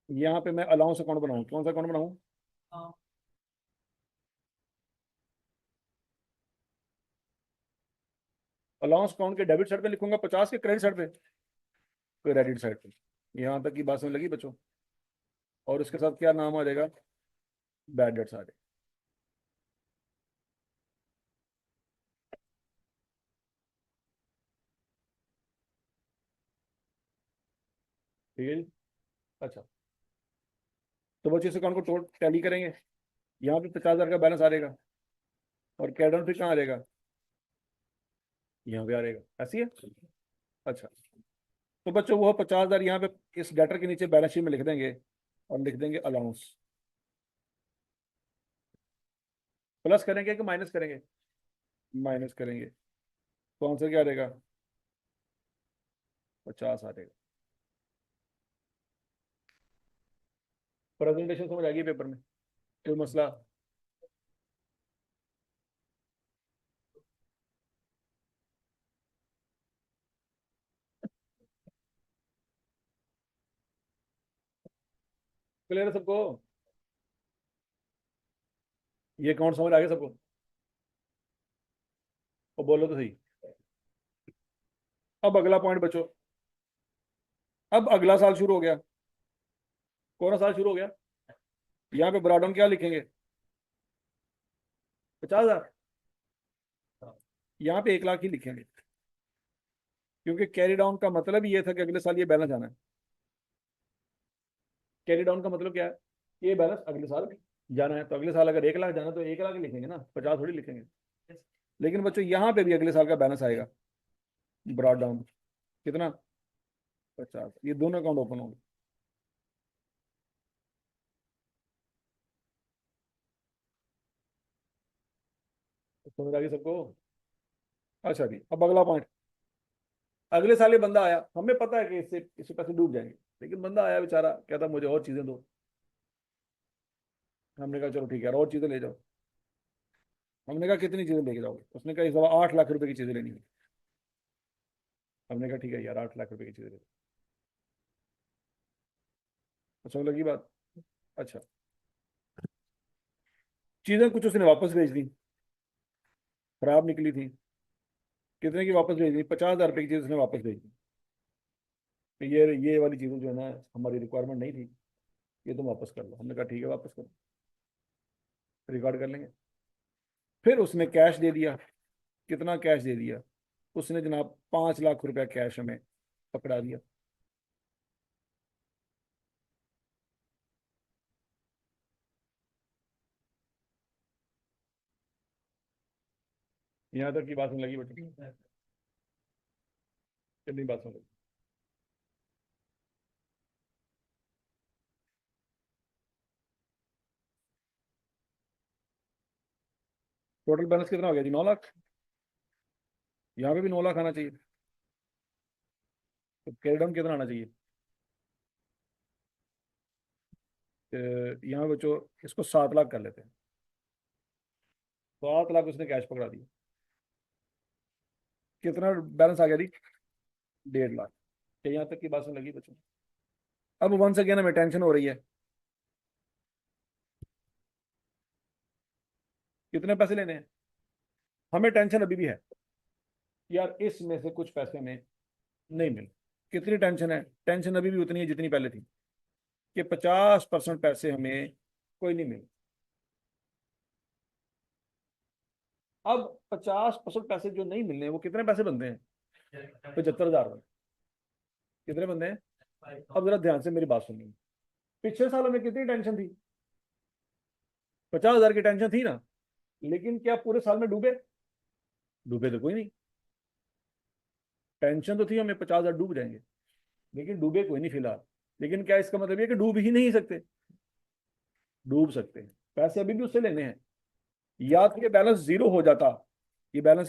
यहाँ पे मैं अलाउंस अकाउंट बनाऊं, कौन सा अकाउंट बनाऊं? अलाउंस कौन के डेबिट साइड पे लिखूंगा 50 के क्रेडिट साइड पे, क्रेडिट साइड पे। यहाँ तक की बात समझ लगी बच्चों? और उसके साथ क्या नाम आ जाएगा? बैड डेट्स आ जाएगा। ठीक है जी। अच्छा, तो बच्चे इस अकाउंट को टैली करेंगे। यहाँ पे 50,000 का बैलेंस आ जाएगा, और कैडन फिर कहाँ आ जाएगा? यहाँ पे आ जाएगा, ऐसी है। अच्छा, तो बच्चों वो 50,000 यहाँ पे इस डेटर के नीचे बैलेंस शीट में लिख देंगे, और लिख देंगे अलाउंस। प्लस करेंगे कि माइनस करेंगे? माइनस करेंगे, तो आंसर क्या आ जाएगा? 50 आ जाएगा। प्रेजेंटेशन समझ आ गई पेपर में? कोई मसला? क्लियर है सबको? ये अकाउंट समझ आ गया सबको? और बोलो तो सही। अब अगला पॉइंट बच्चों, अब अगला साल शुरू हो गया। कौन सा साल शुरू हो गया? यहाँ पे ब्राडन क्या लिखेंगे? 50,000। यहाँ पे 1 लाख ही लिखेंगे, क्योंकि कैरी डाउन का मतलब ही ये था कि अगले साल ये बैलेंस आना है। कैरी डाउन का मतलब क्या है? ये बैलेंस अगले साल जाना है, तो अगले साल अगर 1 लाख जाना तो 1 लाख ही लिखेंगे ना, 50 थोड़ी लिखेंगे। लेकिन बच्चों यहाँ पे भी अगले साल का बैलेंस आएगा, ब्रॉड डाउन कितना? 50। ये दोनों अकाउंट ओपन होंगे। तो समझ आ गई सबको? अच्छा जी, अब अगला पॉइंट। अगले साल ये बंदा आया, हमें पता है कि इससे पैसे डूब जाएंगे, लेकिन बंदा आया बेचारा, कहता मुझे और चीजें दो। हमने कहा चलो ठीक है, और चीजें ले जाओ। हमने कहा कितनी चीजें लेके जाओगे? उसने कहा इस दफा 8 लाख रुपए की चीजें लेनी है। हमने कहा ठीक है यार, 8 लाख रुपए की चीजें ले। अच्छा लगी बात? अच्छा, चीजें कुछ उसने वापस भेज दी, खराब निकली थी। कितने की वापस भेज दी? 50,000 रुपए की चीज उसने वापस भेज दी। कि ये वाली चीजें जो है ना, हमारी रिक्वायरमेंट नहीं थी, ये तुम वापस कर लो। हमने कहा ठीक है, वापस करो, रिकॉर्ड कर लेंगे। फिर उसने कैश दे दिया। कितना कैश दे दिया? उसने जनाब 5 लाख रुपया कैश हमें पकड़ा दिया। यहाँ तक की बात सुन लगी बेटी? कितनी बात सुन लगी? टोटल बैलेंस कितना हो गया जी? 9 लाख। यहाँ पे भी 9 लाख आना चाहिए, तो कैरी डाउन कितना आना चाहिए? यहाँ बच्चों इसको 7 लाख कर लेते हैं। 7 लाख उसने कैश पकड़ा दिया। कितना बैलेंस आ गया जी? 1.5 लाख। क्या यहाँ तक की बात सुन लगी बच्चों? अब वंस अगेन हमें टेंशन हो रही है, कितने पैसे लेने हैं? हमें टेंशन अभी भी है, यार इसमें से कुछ पैसे हमें नहीं मिले। कितनी टेंशन है? टेंशन अभी भी उतनी है जितनी पहले थी, कि 50% पैसे हमें कोई नहीं मिले। अब 50% पैसे जो नहीं मिलने, वो कितने पैसे बनते हैं? 75,000 बनते। कितने बनते हैं? अब जरा ध्यान से मेरी बात सुनिए। पिछले साल हमें कितनी टेंशन थी? 50,000 की टेंशन थी ना। लेकिन क्या पूरे साल में डूबे? डूबे तो कोई नहीं। टेंशन तो थी हमें 50,000 डूब जाएंगे, लेकिन डूबे कोई नहीं फिलहाल। लेकिन क्या इसका मतलब ये कि डूब ही नहीं सकते? डूब सकते हैं, पैसे अभी भी उससे लेने हैं। या तो ये बैलेंस जीरो हो जाता, ये बैलेंस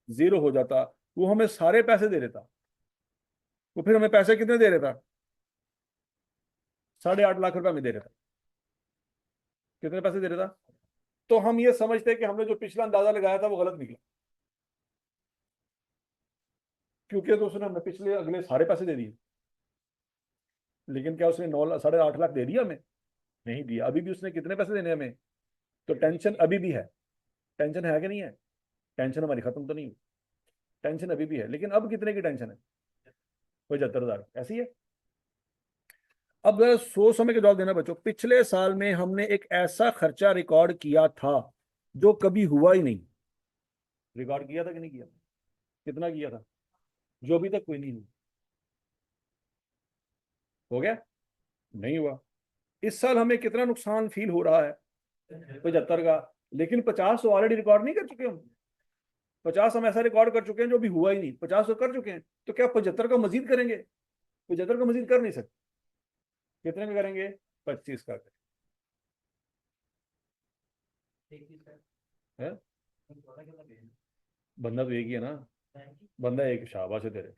जीरो हो जाता, वो हमें सारे पैसे दे देता। वो फिर हमें पैसे कितने दे देता? 8.5 लाख रुपए में दे देता। कितने पैसे दे देता? तो हम ये समझते हैं कि हमने जो पिछला अंदाजा लगाया था वो गलत निकला, क्योंकि तो उसने हमें पिछले अगले सारे पैसे दे दिए। लेकिन क्या उसने 9 8.5 लाख दे दिया हमें? नहीं दिया। अभी भी उसने कितने पैसे देने हमें? तो टेंशन अभी भी है। टेंशन है कि नहीं है? टेंशन हमारी खत्म तो नहीं हुई। टेंशन अभी भी है, लेकिन अब कितने की टेंशन है? 75,000, ऐसी है। अब जरा सोच समझ के जवाब देना बच्चों। पिछले साल में हमने एक ऐसा खर्चा रिकॉर्ड किया था जो कभी हुआ ही नहीं। रिकॉर्ड किया था कि नहीं किया? कितना किया था जो अभी तक कोई नहीं हुआ? हो गया? नहीं हुआ। इस साल हमें कितना नुकसान फील हो रहा है? 75 का। लेकिन 50 तो ऑलरेडी रिकॉर्ड नहीं कर चुके हम? 50 हम ऐसा रिकॉर्ड कर चुके हैं जो अभी हुआ ही नहीं, 50 तो कर चुके हैं। तो क्या 75 का मजीद करेंगे? 75 का मजीद कर नहीं सकते। कितने का करेंगे? 25 का है। बंदा तो एक ही है ना। बंदा एक, शाबाश है तेरे।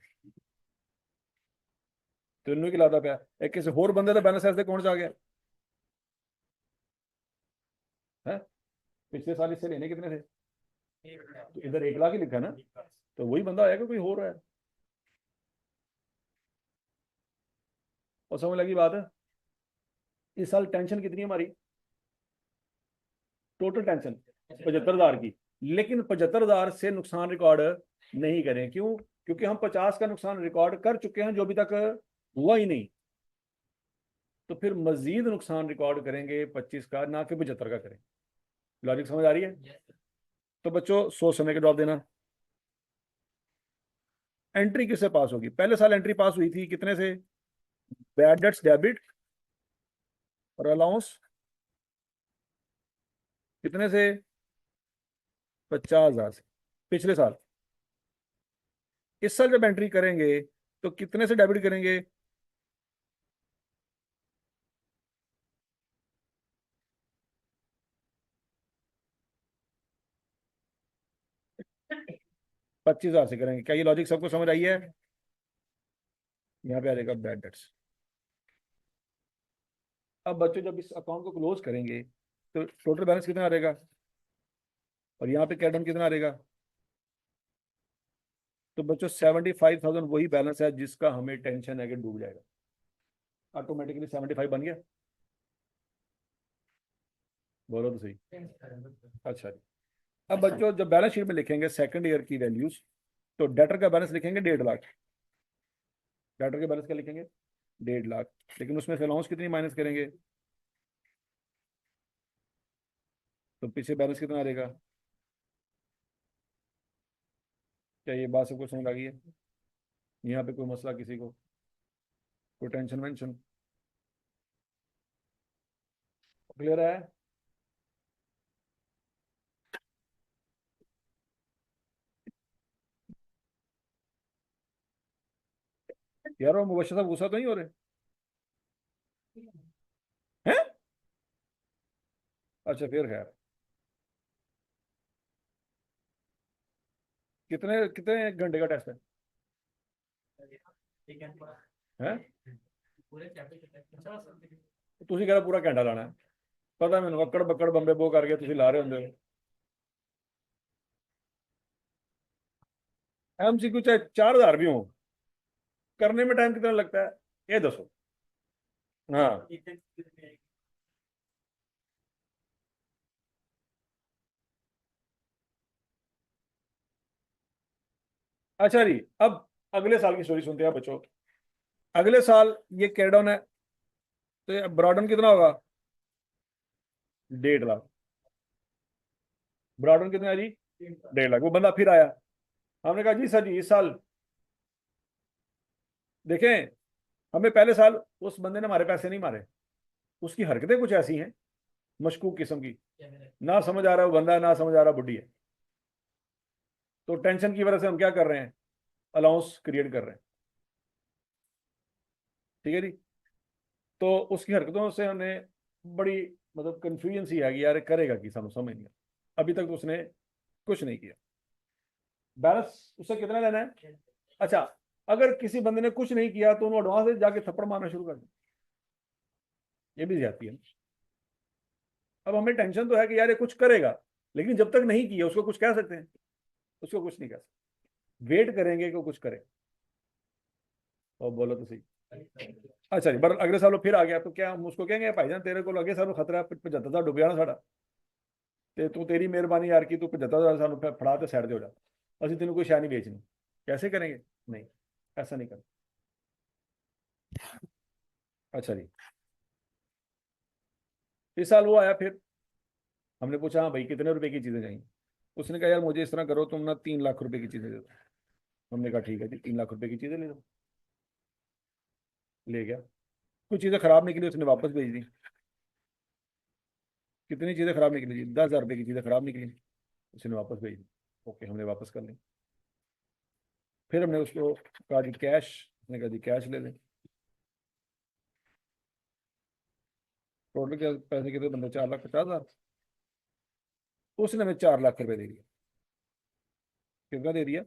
तेनों की लादा पे एक किसी होर बंदे का बैलेंस ऐसे कौन सा आ गया है? पिछले साल इससे लेने कितने थे? तो इधर 1 लाख ही लिखा है ना, तो वही बंदा आएगा, कोई हो रहा है। और समझ लगी बात है? इस साल टेंशन कितनी है हमारी? टोटल टेंशन 75,000 की। लेकिन 75,000 से नुकसान रिकॉर्ड नहीं करें, क्यों? क्योंकि हम 50 का नुकसान रिकॉर्ड कर चुके हैं जो अभी तक हुआ ही नहीं। तो फिर मजीद नुकसान रिकॉर्ड करेंगे 25 का, ना कि 75 का करें। लॉजिक समझ आ रही है? तो बच्चों सोच समझ के जवाब देना। एंट्री किससे पास होगी? पहले साल एंट्री पास हुई थी कितने से? बैड डेट्स डेबिट और अलाउंस कितने से? 50,000 से। पिछले साल। इस साल जब एंट्री करेंगे तो कितने से डेबिट करेंगे? 25,000 से करेंगे। क्या ये लॉजिक सबको समझ आई है? यहाँ पे आ जाएगा बैड डेट्स। अब बच्चों जब इस अकाउंट को क्लोज करेंगे तो टोटल बैलेंस कितना आ रहेगा? और यहाँ पे कैडम कितना आ रहेगा? तो बच्चों 75,000 वही बैलेंस है जिसका हमें टेंशन है कि डूब जाएगा। ऑटोमेटिकली 75 बन गया। बोलो तो सही। अच्छा जी। अब बच्चों जब बैलेंस शीट में लिखेंगे सेकंड ईयर की वैल्यूज, तो डेटर का बैलेंस लिखेंगे 1.5 लाख। डेटर के बैलेंस का लिखेंगे 1.5 लाख। लेकिन उसमें से अलाउंस कितनी माइनस करेंगे? तो पीछे बैलेंस कितना रहेगा? क्या ये बात सबको समझ आ गई है? यहाँ पे कोई मसला किसी को? कोई टेंशन वेंशन? क्लियर है? यार वो मुबशर साहब गुस्सा तो नहीं हो रहे हैं? अच्छा फिर खैर। कितने कितने घंटे का टेस्ट है? ਤੁਸੀਂ ਕਹਿੰਦਾ पूरा घंटा लाना है? पता है मैंने, अक्कड़ बक्कड़ बंबे बो करके ਤੁਸੀਂ ला रहे होंगे। एमसीक्यू चाहे 4,000 भी हो, करने में टाइम कितना लगता है ये दसो। हाँ। अच्छा जी। अब अगले साल की स्टोरी सुनते हैं बच्चों। अगले साल ये कैडन है, तो ये ब्रॉडन कितना होगा? 1.5 लाख। ब्रॉडन कितना है जी? 1.5 लाख। वो बंदा फिर आया, हमने कहा जी सर जी इस साल देखें, हमें पहले साल उस बंदे ने हमारे पैसे नहीं मारे, उसकी हरकतें कुछ ऐसी हैं मशकूक किस्म की, ना समझ आ रहा है वो बंदा, ना समझ आ रहा बुढ़ी है। तो टेंशन की वजह से हम क्या कर रहे हैं? अलाउंस क्रिएट कर रहे हैं। ठीक है जी। तो उसकी हरकतों से हमें बड़ी मतलब कंफ्यूजन सी आ गई, यार करेगा कि समझ नहीं आया। अभी तक तो उसने कुछ नहीं किया। बैलेंस उससे कितना लेना है? अच्छा, अगर किसी बंदे ने कुछ नहीं किया तो उन्होंने एडवांस जाके थप्पड़ मारना शुरू कर दिया, ये भी ज्यादती है। अब हमें टेंशन तो है कि यार ये कुछ करेगा, लेकिन जब तक नहीं किया उसको कुछ कह सकते हैं? उसको कुछ नहीं कह सकते। वेट करेंगे कि वो कुछ करे। और बोलो तो सही। अच्छा जी, पर अगले साल वो फिर आ गया तो क्या हम उसको कहेंगे भाईजान तेरे को अगे साल खतरा है, 75,000 डूब जाना साड़ा, ते तू तेरी मेहरबानी यार की तू 75,000 सानू फड़ा ते साइड ते हो जा, ਅਸੀਂ ਤੈਨੂੰ ਕੋਈ ਸ਼ੈ ਨਹੀਂ ਵੇਚਣੀ। कैसे करेंगे? नहीं, ऐसा नहीं करना। अच्छा जी, इस साल वो आया, फिर हमने पूछा हाँ भाई कितने रुपए की चीजें चाहिए। उसने कहा यार मुझे इस तरह करो, तुम ना 3 लाख रुपए की चीजें दे दो। हमने कहा ठीक है जी, 3 लाख रुपए की चीजें ले दो। ले गया। कुछ चीजें खराब निकली, उसने वापस भेज दी। कितनी चीजें खराब निकली जी? 10,000 रुपए की चीजें खराब निकली, उसने वापस भेज दी। ओके, हमने वापस कर ली। फिर हमने उसको कहा जी कैश, उसने कहा जी कैश ले लें। टोटल क्या पैसे कितने बंदे? 4,50,000। उसने हमें 4 लाख रुपए दे दिया। कितना दे दिया?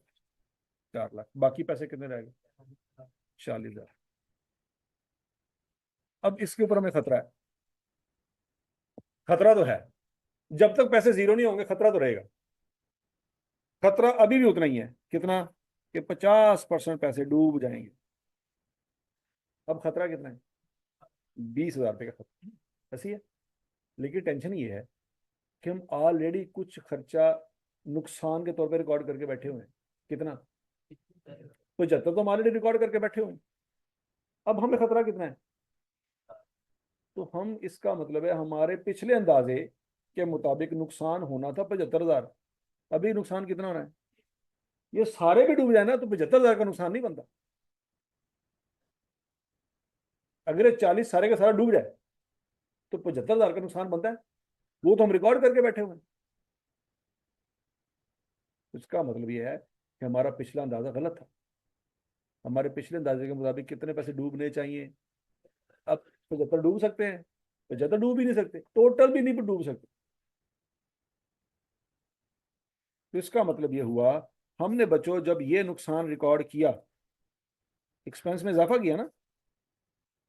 4 लाख। बाकी पैसे कितने रह गए? 40,000। अब इसके ऊपर हमें खतरा है। खतरा तो है, जब तक पैसे जीरो नहीं होंगे खतरा तो रहेगा। खतरा अभी भी उतना ही है, कितना? कि 50% पैसे डूब जाएंगे। अब खतरा कितना है? 20,000 रुपये का खतरा। ऐसी है। लेकिन टेंशन ये है कि हम ऑलरेडी कुछ खर्चा नुकसान के तौर पे रिकॉर्ड करके बैठे हुए हैं। कितना? 75 तो हम ऑलरेडी रिकॉर्ड करके बैठे हुए हैं। अब हमें खतरा कितना है? तो हम, इसका मतलब है हमारे पिछले अंदाजे के मुताबिक नुकसान होना था 75,000। अभी नुकसान कितना होना है? ये सारे भी डूब जाए ना तो 75,000 का नुकसान नहीं बनता। अगर ये 40 सारे का सारा डूब जाए तो 75,000 का नुकसान बनता है। वो तो हम रिकॉर्ड करके बैठे हुए हैं। इसका मतलब ये है कि हमारा पिछला अंदाजा गलत था। हमारे पिछले अंदाजे के मुताबिक कितने पैसे डूबने चाहिए? अब 75 डूब सकते हैं? 75 डूब ही नहीं सकते, टोटल भी नहीं डूब सकते। तो इसका मतलब ये हुआ, हमने बच्चों जब ये नुकसान रिकॉर्ड किया, एक्सपेंस में इजाफा किया ना,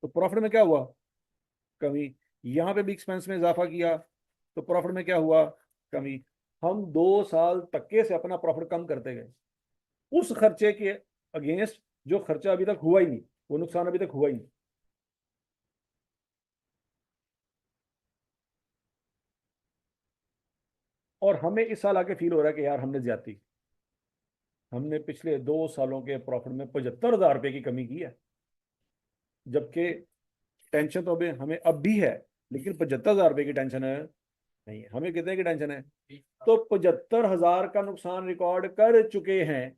तो प्रॉफिट में क्या हुआ? कमी। यहां पे भी एक्सपेंस में इजाफा किया तो प्रॉफिट में क्या हुआ? कमी। हम 2 साल तक्के से अपना प्रॉफिट कम करते गए उस खर्चे के अगेंस्ट जो खर्चा अभी तक हुआ ही नहीं, वो नुकसान अभी तक हुआ ही नहीं। और हमें इस साल आके फील हो रहा है कि यार हमने ज्यादती की। हमने पिछले 2 सालों के प्रॉफिट में 75,000 रुपए की कमी की है, जबकि टेंशन तो अभी हमें अब भी है, लेकिन 75,000 रुपए की टेंशन है नहीं है। हमें कितने की टेंशन है? तो 75,000 का नुकसान रिकॉर्ड कर चुके हैं,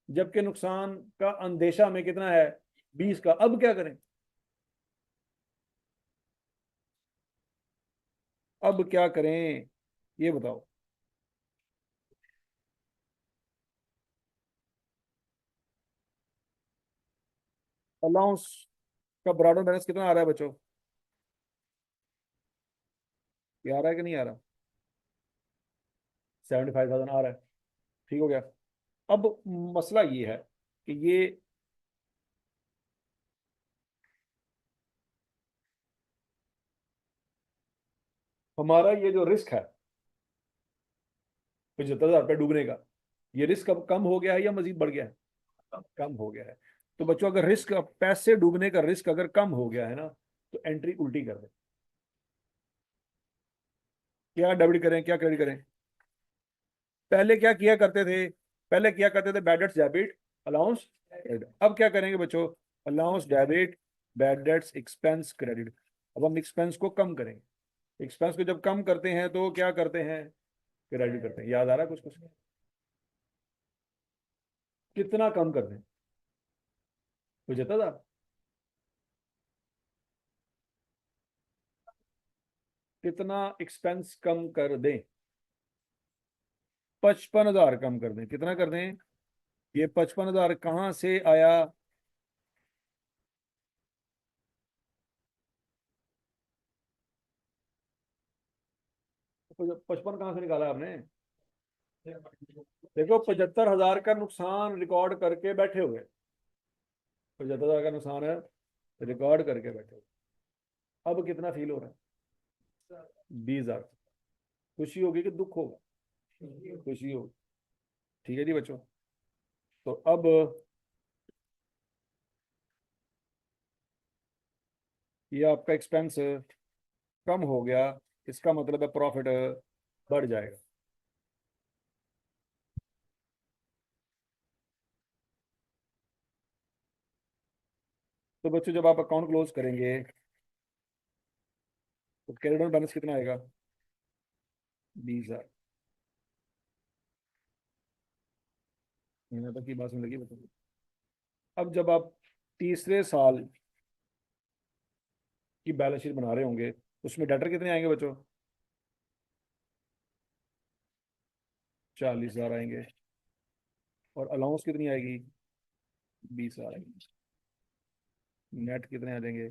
जबकि नुकसान का अंदेशा हमें कितना है? 20 का। अब क्या करें? अब क्या करें ये बताओ। अलाउंस का ब्रॉडर बैलेंस कितना आ रहा है बच्चों? ये आ रहा है कि नहीं आ रहा? 75,000 आ रहा है। ठीक हो गया। अब मसला ये है कि ये हमारा ये जो रिस्क है 75,000 रुपये डूबने का, ये रिस्क अब कम हो गया है या मजीद बढ़ गया है? कम हो गया है। तो बच्चों अगर रिस्क, पैसे डूबने का रिस्क अगर कम हो गया है ना, तो एंट्री उल्टी कर दे। क्या डेबिट करें, क्या क्रेडिट करें? पहले क्या किया करते थे? पहले किया करते थे bad debts debit, allowance credit. अब क्या करेंगे बच्चों? Allowance debit, bad dates expense credit. अब हम एक्सपेंस को कम करेंगे। एक्सपेंस को जब कम करते हैं तो क्या करते हैं? क्रेडिट करते हैं। याद आ रहा है कुछ कुछ? कितना कम कर दें? 75,000। कितना एक्सपेंस कम कर दें? 55,000 कम कर दें। कितना कर दें? ये 55,000 कहाँ से आया? 55 कहाँ से निकाला आपने? देखो 75,000 का नुकसान रिकॉर्ड करके बैठे हुए। 75,000 का नुकसान है, रिकॉर्ड करके बैठे हुए। अब कितना फील हो रहा है? 20,000। खुशी होगी कि दुख होगा? खुशी होगी। ठीक है जी बच्चों। तो अब ये आपका एक्सपेंस कम हो गया, इसका मतलब है प्रॉफिट बढ़ जाएगा। तो बच्चों जब आप अकाउंट क्लोज करेंगे तो कैरेट ऑन बैलेंस कितना आएगा? 20,000। यहाँ तक की बात समझ लगी बताइए। अब जब आप तीसरे साल की बैलेंस शीट बना रहे होंगे उसमें डेटर कितने आएंगे बच्चों? 40,000 आएंगे। और अलाउंस कितनी आएगी? 20,000 आएगी। नेट कितने आ जाएंगे?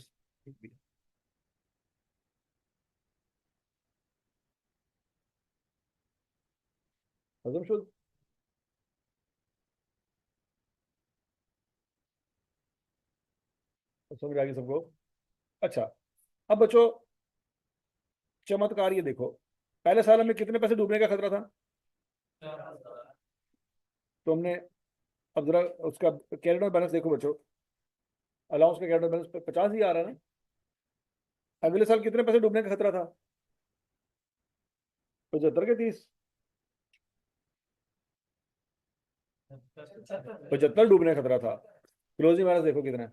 हजम शुद्ध। समझ आ गई सबको? अच्छा, अब बच्चों चमत्कार ये देखो, पहले साल में कितने पैसे डूबने का खतरा था? तो हमने, अब जरा उसका कैरेट बैलेंस देखो बच्चों, अलाउंस का कैरेट बैलेंस 50 ही आ रहा है ना। अगले साल कितने पैसे डूबने का खतरा था? 75 के 30। 75 डूबने का खतरा था। क्लोजिंग बैलेंस देखो कितना है।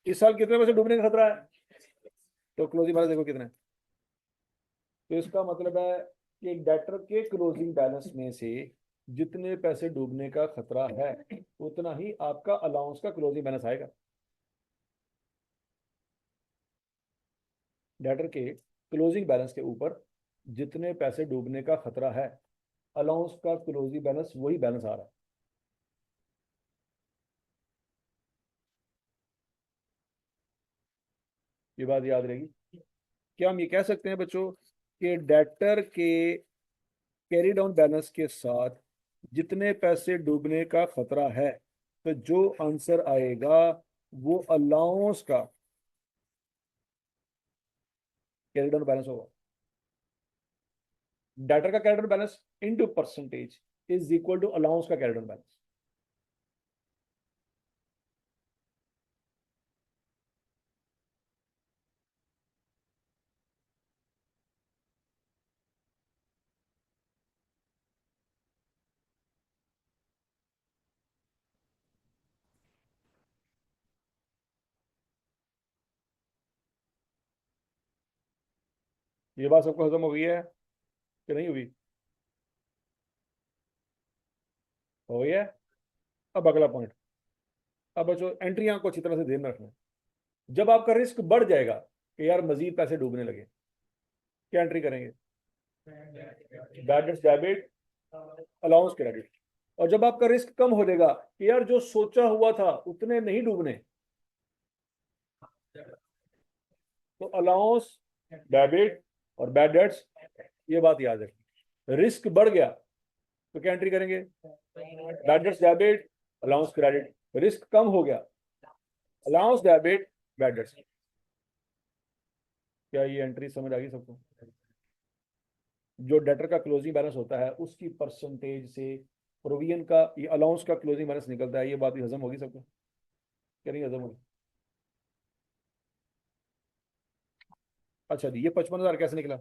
इस साल कितने पैसे डूबने का खतरा है? तो क्लोजिंग बैलेंस देखो कितना है। तो इसका मतलब है कि डेटर के क्लोजिंग बैलेंस में से जितने पैसे डूबने का खतरा है उतना ही आपका अलाउंस का क्लोजिंग बैलेंस आएगा। डेटर के क्लोजिंग बैलेंस के ऊपर जितने पैसे डूबने का खतरा है अलाउंस का क्लोजिंग बैलेंस वही बैलेंस आ रहा है। ये बात याद रहेगी। क्या हम ये कह सकते हैं बच्चों कि डेटर के कैरी डाउन बैलेंस के साथ जितने पैसे डूबने का खतरा है तो जो आंसर आएगा वो अलाउंस का कैरी डाउन बैलेंस होगा। डेटर का carry down balance into percentage is equal to allowance का कैरी डाउन बैलेंस। ये बात सबको हजम हो गई है कि नहीं हुई? हो गई है। अब अगला पॉइंट। अब बच्चों एंट्रियां को अच्छी तरह से ध्यान रखना है। जब आपका रिस्क बढ़ जाएगा कि यार मजीद पैसे डूबने लगे, क्या एंट्री करेंगे? Bad debts debit, allowance credit. और जब आपका रिस्क कम हो जाएगा कि यार जो सोचा हुआ था उतने नहीं डूबने, तो अलाउंस डेबिट और बैड डेट्स। ये बात याद रखिए। रिस्क बढ़ गया तो क्या एंट्री करेंगे? Bad debts debit, allowance credit. Risk कम हो गया, अलाउंस डेबिट, बैड डेट्स। क्या ये एंट्री समझ आ गई सबको? जो डेटर का क्लोजिंग बैलेंस होता है उसकी परसेंटेज से प्रोविजन का, ये अलाउंस का क्लोजिंग बैलेंस निकलता है। ये बात भी हजम होगी सबको? क्या नहीं हजम होगी? अच्छा जी, ये 55,000 कैसे निकला?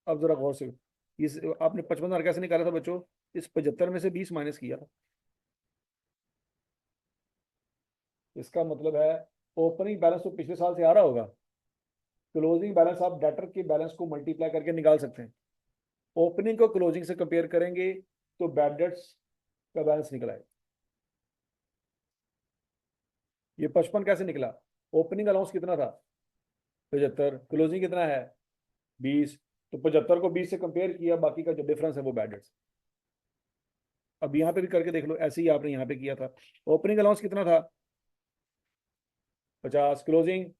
अब जरा गौर से, इस आपने 55,000 कैसे निकाला था बच्चों? इस 75 में से 20 माइनस किया था। इसका मतलब है ओपनिंग बैलेंस तो पिछले साल से आ रहा होगा, क्लोजिंग बैलेंस आप डेटर के बैलेंस को मल्टीप्लाई करके निकाल सकते हैं। ओपनिंग को क्लोजिंग से कंपेयर करेंगे तो बैड डेट्स का बैलेंस निकला है। ये 55 कैसे निकला? ओपनिंग अलाउंस कितना था? 75। क्लोजिंग कितना है? 20। तो 75 को 20 से कंपेयर किया, बाकी का जो डिफरेंस है वो बैड डेट्स। अब यहाँ पे भी करके देख लो, ऐसे ही आपने यहाँ पे किया था। ओपनिंग अलाउंस कितना था? 50। क्लोजिंग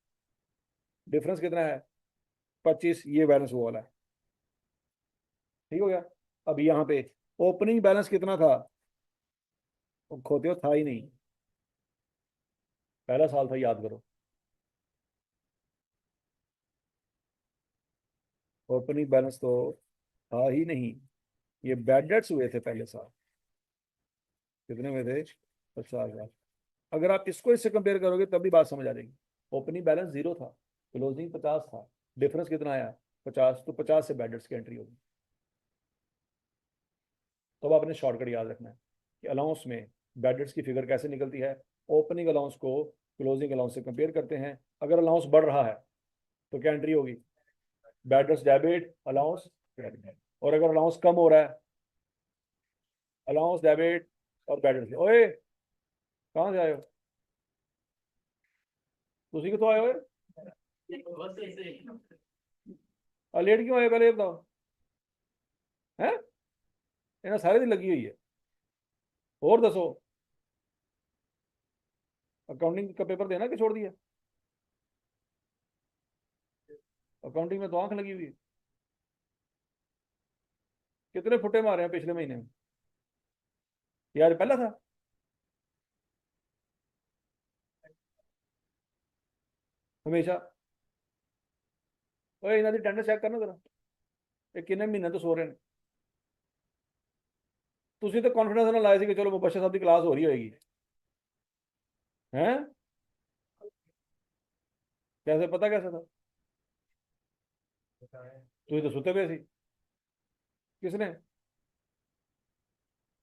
डिफरेंस कितना है? 25। ये बैलेंस वो वाला है। ठीक हो गया। अब यहाँ पे ओपनिंग बैलेंस कितना था? खोते हो, था ही नहीं। पहला साल था, याद करो। ओपनिंग बैलेंस तो था ही नहीं। ये बैड डेट्स हुए थे पहले साल। कितने हुए थे? 50,000। अगर आप इसको इससे कंपेयर करोगे तब भी बात समझ आ जाएगी। ओपनिंग बैलेंस 0 था, क्लोजिंग 50 था, डिफरेंस कितना आया? 50। तो 50 से बैड डेट्स की एंट्री होगी। तो अब आपने शॉर्टकट याद रखना है कि अलाउंस में बैड की फिगर कैसे निकलती है? ओपनिंग अलाउंस को क्लोजिंग अलाउंस से कंपेयर करते हैं। अगर अलाउंस बढ़ रहा है तो क्या एंट्री होगी? Bad debit allowance credit. और अगर अलाउंस कम हो रहा है, अलाउंस डेबिट और बैड। ओए कहाँ से आए हो? तुसी कितों आए हो? लेट क्यों आए पहले ये बताओ? हैं? इन्हें सारे दिन लगी हुई है। और दसो, अकाउंटिंग का पेपर देना कि छोड़ दिया? अकाउंटिंग में तो आंख लगी हुई है। कितने फुटे मारे हैं पिछले महीने में? यार पहला था। हमेशा। ओए इन्होंने अटेंडेंस चेक करना जरा, ये किन्ने महीने तो सो रहे हैं। तुसी तो कॉन्फिडेंस ना लाए थे कि चलो मुबशर साहब की क्लास हो रही होगी। हैं? कैसे पता, कैसे था? तुझे तो सुते पे सी। किसने?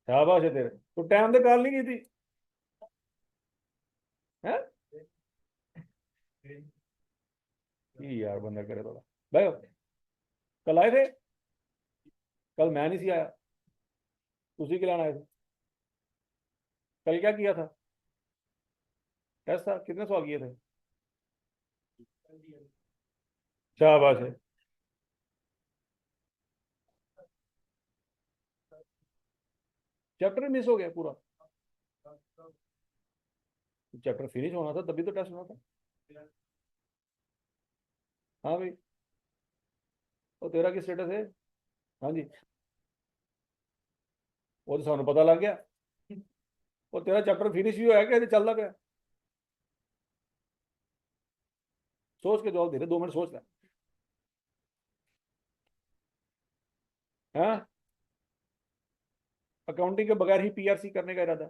शाबाश है तेरे, तो टाइम से कॉल नहीं की थी? हैं? ये यार बंदा करे थोड़ा भाई। कल आए थे? कल मैं नहीं सी आया, उसी के लाने आए थे। कल क्या किया था? टेस्ट था, कितने सवाल किए थे? शाबाश है। चैप्टर मिस हो गया पूरा? चैप्टर फिनिश होना था तभी तो टेस्ट होना था। हाँ भाई। तो तेरा क्या स्टेटस है? हाँ जी। वो तो सानू पता लग गया। और तेरा चैप्टर फिनिश भी होया क्या, चलता पाया? सोच के जवाब दे रहे, 2 मिनट सोच ले। हाँ? अकाउंटिंग के बगैर ही पीआरसी करने का इरादा?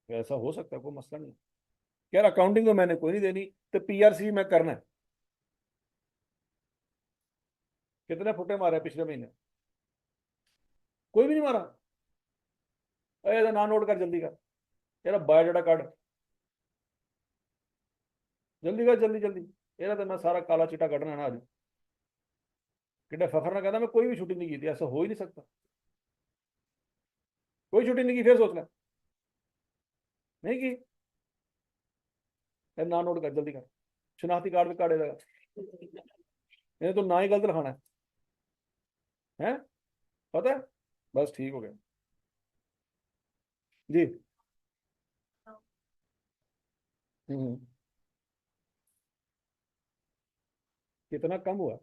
ऐसा हो सकता है, कोई मसला नहीं। यार अकाउंटिंग तो मैंने कोई नहीं देनी, तो पीआरसी मैं करना है। कितने फुटे मारे पिछले महीने? कोई भी नहीं मारा? अरे ना नोट कर, जल्दी कर। यार बायोडाटा काट, जल्दी कर, जल्दी जल्दी। यार तो मैं सारा काला चिट्टा कटना है ना आज। कितना फखर ना कहता मैं कोई भी छुट्टी नहीं की थी, ऐसा हो ही नहीं सकता। कोई छुट्टी नहीं की, फिर सोच ले। नहीं की? यार ना नोट कर, जल्दी कर। शनाख्ती कार्ड पे काटे लगा। ये तो ना ही गलत लिखाना है। हैं? पता है? बस ठीक हो गया। जी। हम्म। कितना कम हुआ?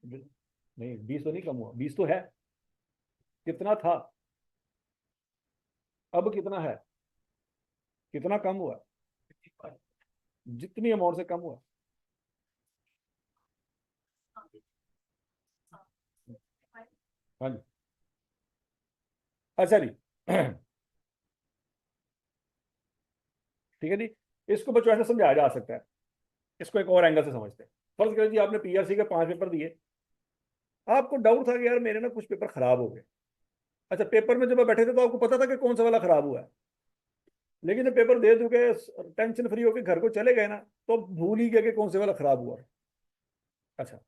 नहीं 20 तो नहीं कम हुआ, 20 तो है। कितना था? अब कितना है? कितना कम हुआ? जितनी अमाउंट से कम हुआ। हाँ जी। अच्छा जी। ठीक है जी। इसको बच्चों ऐसे समझाया जा सकता है। इसको एक और एंगल से समझते हैं। फर्ज करें जी आपने पीआरसी के 5 पेपर दिए। आपको डाउट था कि यार मेरे ना कुछ पेपर खराब हो गए। अच्छा, पेपर में जब आप बैठे थे तो आपको पता था कि कौन सा वाला खराब हुआ है। लेकिन जब पेपर दे चुके, टेंशन फ्री होकर घर को चले गए ना, तो भूल ही गए कि कौन से वाला खराब हुआ है। अच्छा।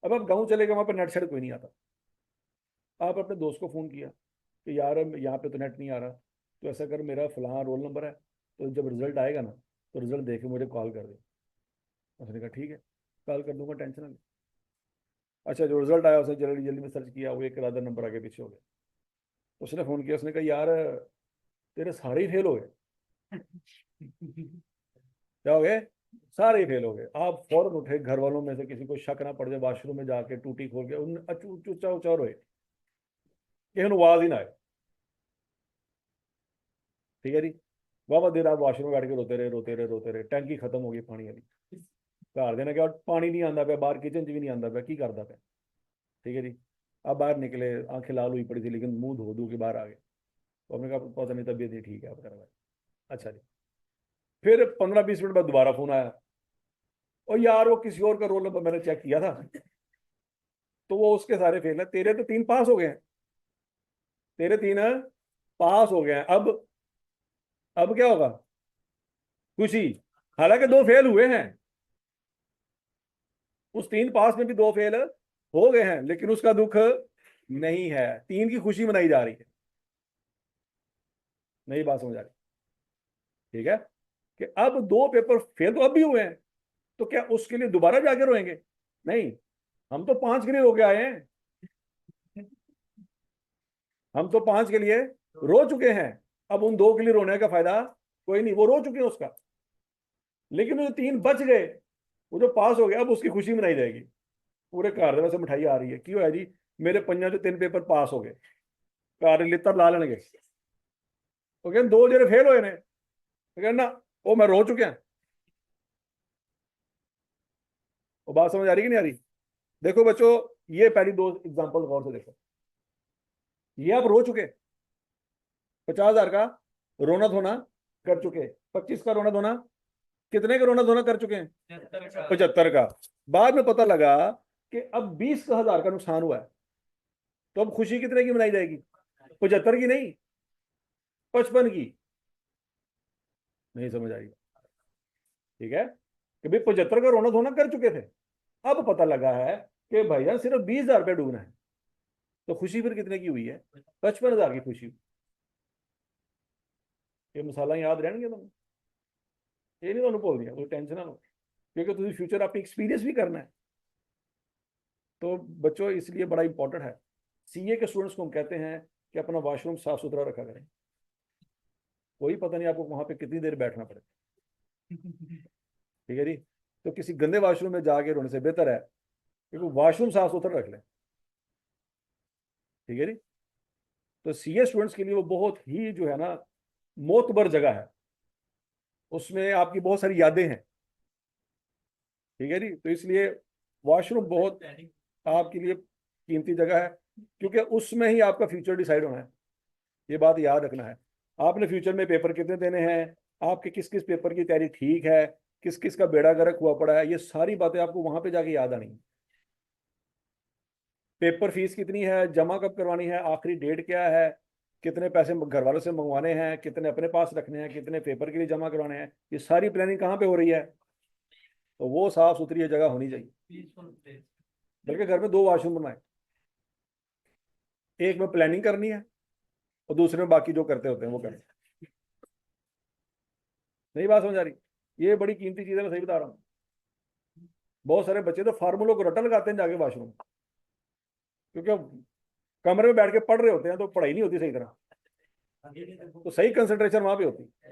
अब आप गाँव चले गए, वहां पर नेट शेट कोई नहीं आता। आप अपने दोस्त को फोन किया कि यार यहाँ पे तो नेट नहीं आ रहा, तो ऐसा कर, मेरा फलां रोल नंबर है, तो जब रिजल्ट आएगा ना, तो रिजल्ट देख के मुझे कॉल कर दे। उसने कहा ठीक है, कॉल कर दूंगा, टेंशन नहीं। अच्छा, जो रिजल्ट आया उसने जल्दी जल्दी में सर्च किया, वो एक राधा नंबर आगे पीछे हो गया। उसने फोन किया, उसने कहा यार तेरे सारे ही फेल हो गए। क्या हो गए? सारे ही फेल हो गए। आप फौरन उठे, घर वालों में से किसी को शक ना पड़ जाए, वॉशरूम में जाके टूटी खोल के उन चुचा उचा रोए, किसी आवाज ही ना आए। ठीक है जी। वाह देर आप वॉशरूम में बैठ के रोते रहे, रोते रहे, रोते रहे, टैंकी खत्म हो गई पानी वाली। घर देने के बाद पानी नहीं आता पाया, बाहर किचन च भी नहीं आता पाया, की करता पाया। ठीक है जी। अब बाहर निकले, आंखें लाल हुई पड़ी थी, लेकिन मुंह धो धो के बाहर आ गए। तो हमने कहा पता नहीं, तबीयत नहीं ठीक है आप भाई। अच्छा जी। फिर 15-20 मिनट बाद दोबारा फोन आया, और यार वो किसी और का रोल नंबर मैंने चेक किया था, तो वो उसके सारे फेल है, तेरे तो 3 पास हो गए हैं। तेरे 3 पास हो गए हैं। अब क्या होगा? खुशी। हालांकि 2 फेल हुए हैं, उस 3 पास में भी 2 फेल हो गए हैं, लेकिन उसका दुख नहीं है, 3 की खुशी मनाई जा रही है। नई बात समझ आ रही? ठीक है कि अब 2 पेपर फेल तो अब भी हुए हैं, तो क्या उसके लिए दोबारा जाके रोएंगे? नहीं, हम तो 5 के लिए रो के आए हैं, हम तो 5 के लिए रो चुके हैं। अब उन 2 के लिए रोने का फायदा कोई नहीं, वो रो चुके हैं उसका। लेकिन वो 3 बच गए, वो जो पास हो गया, अब उसकी खुशी मनाई जाएगी। पूरे घर में से मिठाई आ रही है, क्यों है जी? मेरे पंजा जो 3 पेपर पास हो गए, घर लितर ला लेंगे। तो कहते 2 जेरे फेल होए ने, तो कहना वो मैं रो चुके हैं। वो बात समझ आ रही कि नहीं आ रही? देखो बच्चों, ये पहली 2 एग्जांपल गौर से देखो। ये आप रो चुके, 50,000 का रोना धोना कर चुके, 25 का रोना धोना, कितने का रोना धोना कर चुके हैं? 75 का। बाद में पता लगा कि अब 20,000 का नुकसान हुआ है, तो अब खुशी कितने की मनाई जाएगी? 75 की नहीं, 55 की। नहीं समझ आई? ठीक है कि भाई 75 का रोना धोना कर चुके थे, अब पता लगा है कि भैया सिर्फ 20,000 रुपये डूबना है, तो खुशी फिर कितने की हुई है? 55,000 की खुशी। ये मसाला याद रहने तुम, ये नहीं तुम्हें बोल दिया, कोई टेंशन ना लो, क्योंकि तुझे फ्यूचर आपकी एक्सपीरियंस भी करना है। तो बच्चों इसलिए बड़ा इंपॉर्टेंट है, सीए के स्टूडेंट्स को हम कहते हैं कि अपना वॉशरूम साफ सुथरा रखा करें। कोई पता नहीं आपको वहां पे कितनी देर बैठना पड़े, ठीक है जी? तो किसी गंदे वॉशरूम में जाके रोने से बेहतर है कि वॉशरूम साफ सुथरा रख लें, ठीक है जी? तो सीए स्टूडेंट्स के लिए वो बहुत ही जो है ना मोतबर जगह है, उसमें आपकी बहुत सारी यादें हैं, ठीक है जी? तो इसलिए वॉशरूम बहुत आपके लिए कीमती जगह है, क्योंकि उसमें ही आपका फ्यूचर डिसाइड होना है। ये बात याद रखना है, आपने फ्यूचर में पेपर कितने देने हैं, आपके किस किस पेपर की तैयारी ठीक है, किस किस का बेड़ा गर्क हुआ पड़ा है, ये सारी बातें आपको वहां पे जाके याद आनी है। पेपर फीस कितनी है, जमा कब करवानी है, आखिरी डेट क्या है, कितने पैसे घर वालों से मंगवाने हैं, कितने अपने पास रखने हैं, कितने पेपर के लिए जमा करवाने हैं, ये सारी प्लानिंग कहाँ पे हो रही है? तो वो साफ सुथरी जगह होनी चाहिए। बल्कि घर में 2 वॉशरूम बनवाए, एक में प्लानिंग करनी है और दूसरे में बाकी जो करते होते हैं वो करें। नहीं बात समझ आ रही? ये बड़ी कीमती चीज है, मैं सही बता रहा हूँ। बहुत सारे बच्चे तो फार्मूलों को रट्टा लगाते हैं जाके वॉशरूम, क्योंकि कमरे में बैठ के पढ़ रहे होते हैं, तो पढ़ाई नहीं होती सही तरह, तो सही कंसंट्रेशन वहां पे होती है।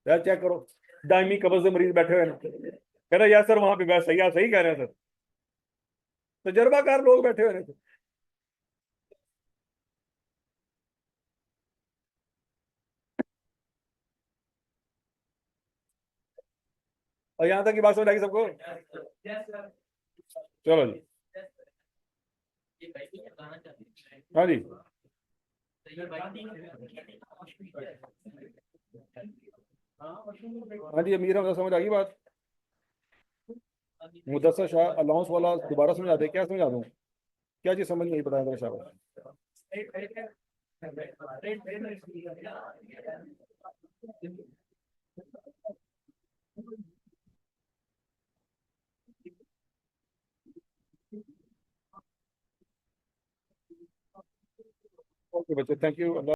यार चेक करो, दायमी कब्ज के मरीज बैठे हुए हैं, कह रहे यार सर वहां पे बैठ, सही यार सही कह रहे हैं सर, तजर्बाकार लोग बैठे हुए हैं। और यहाँ तक की बात समझ आएगी सबको? चलो जी, हाँ जी, हाँ जी अमीर हमजा, समझ आ गई बात? मुदस्सर शाह अलाउंस वाला दोबारा समझा दे, क्या समझा दूं? क्या चीज समझ नहीं पता है शाह? ओके बच्चे, थैंक यू।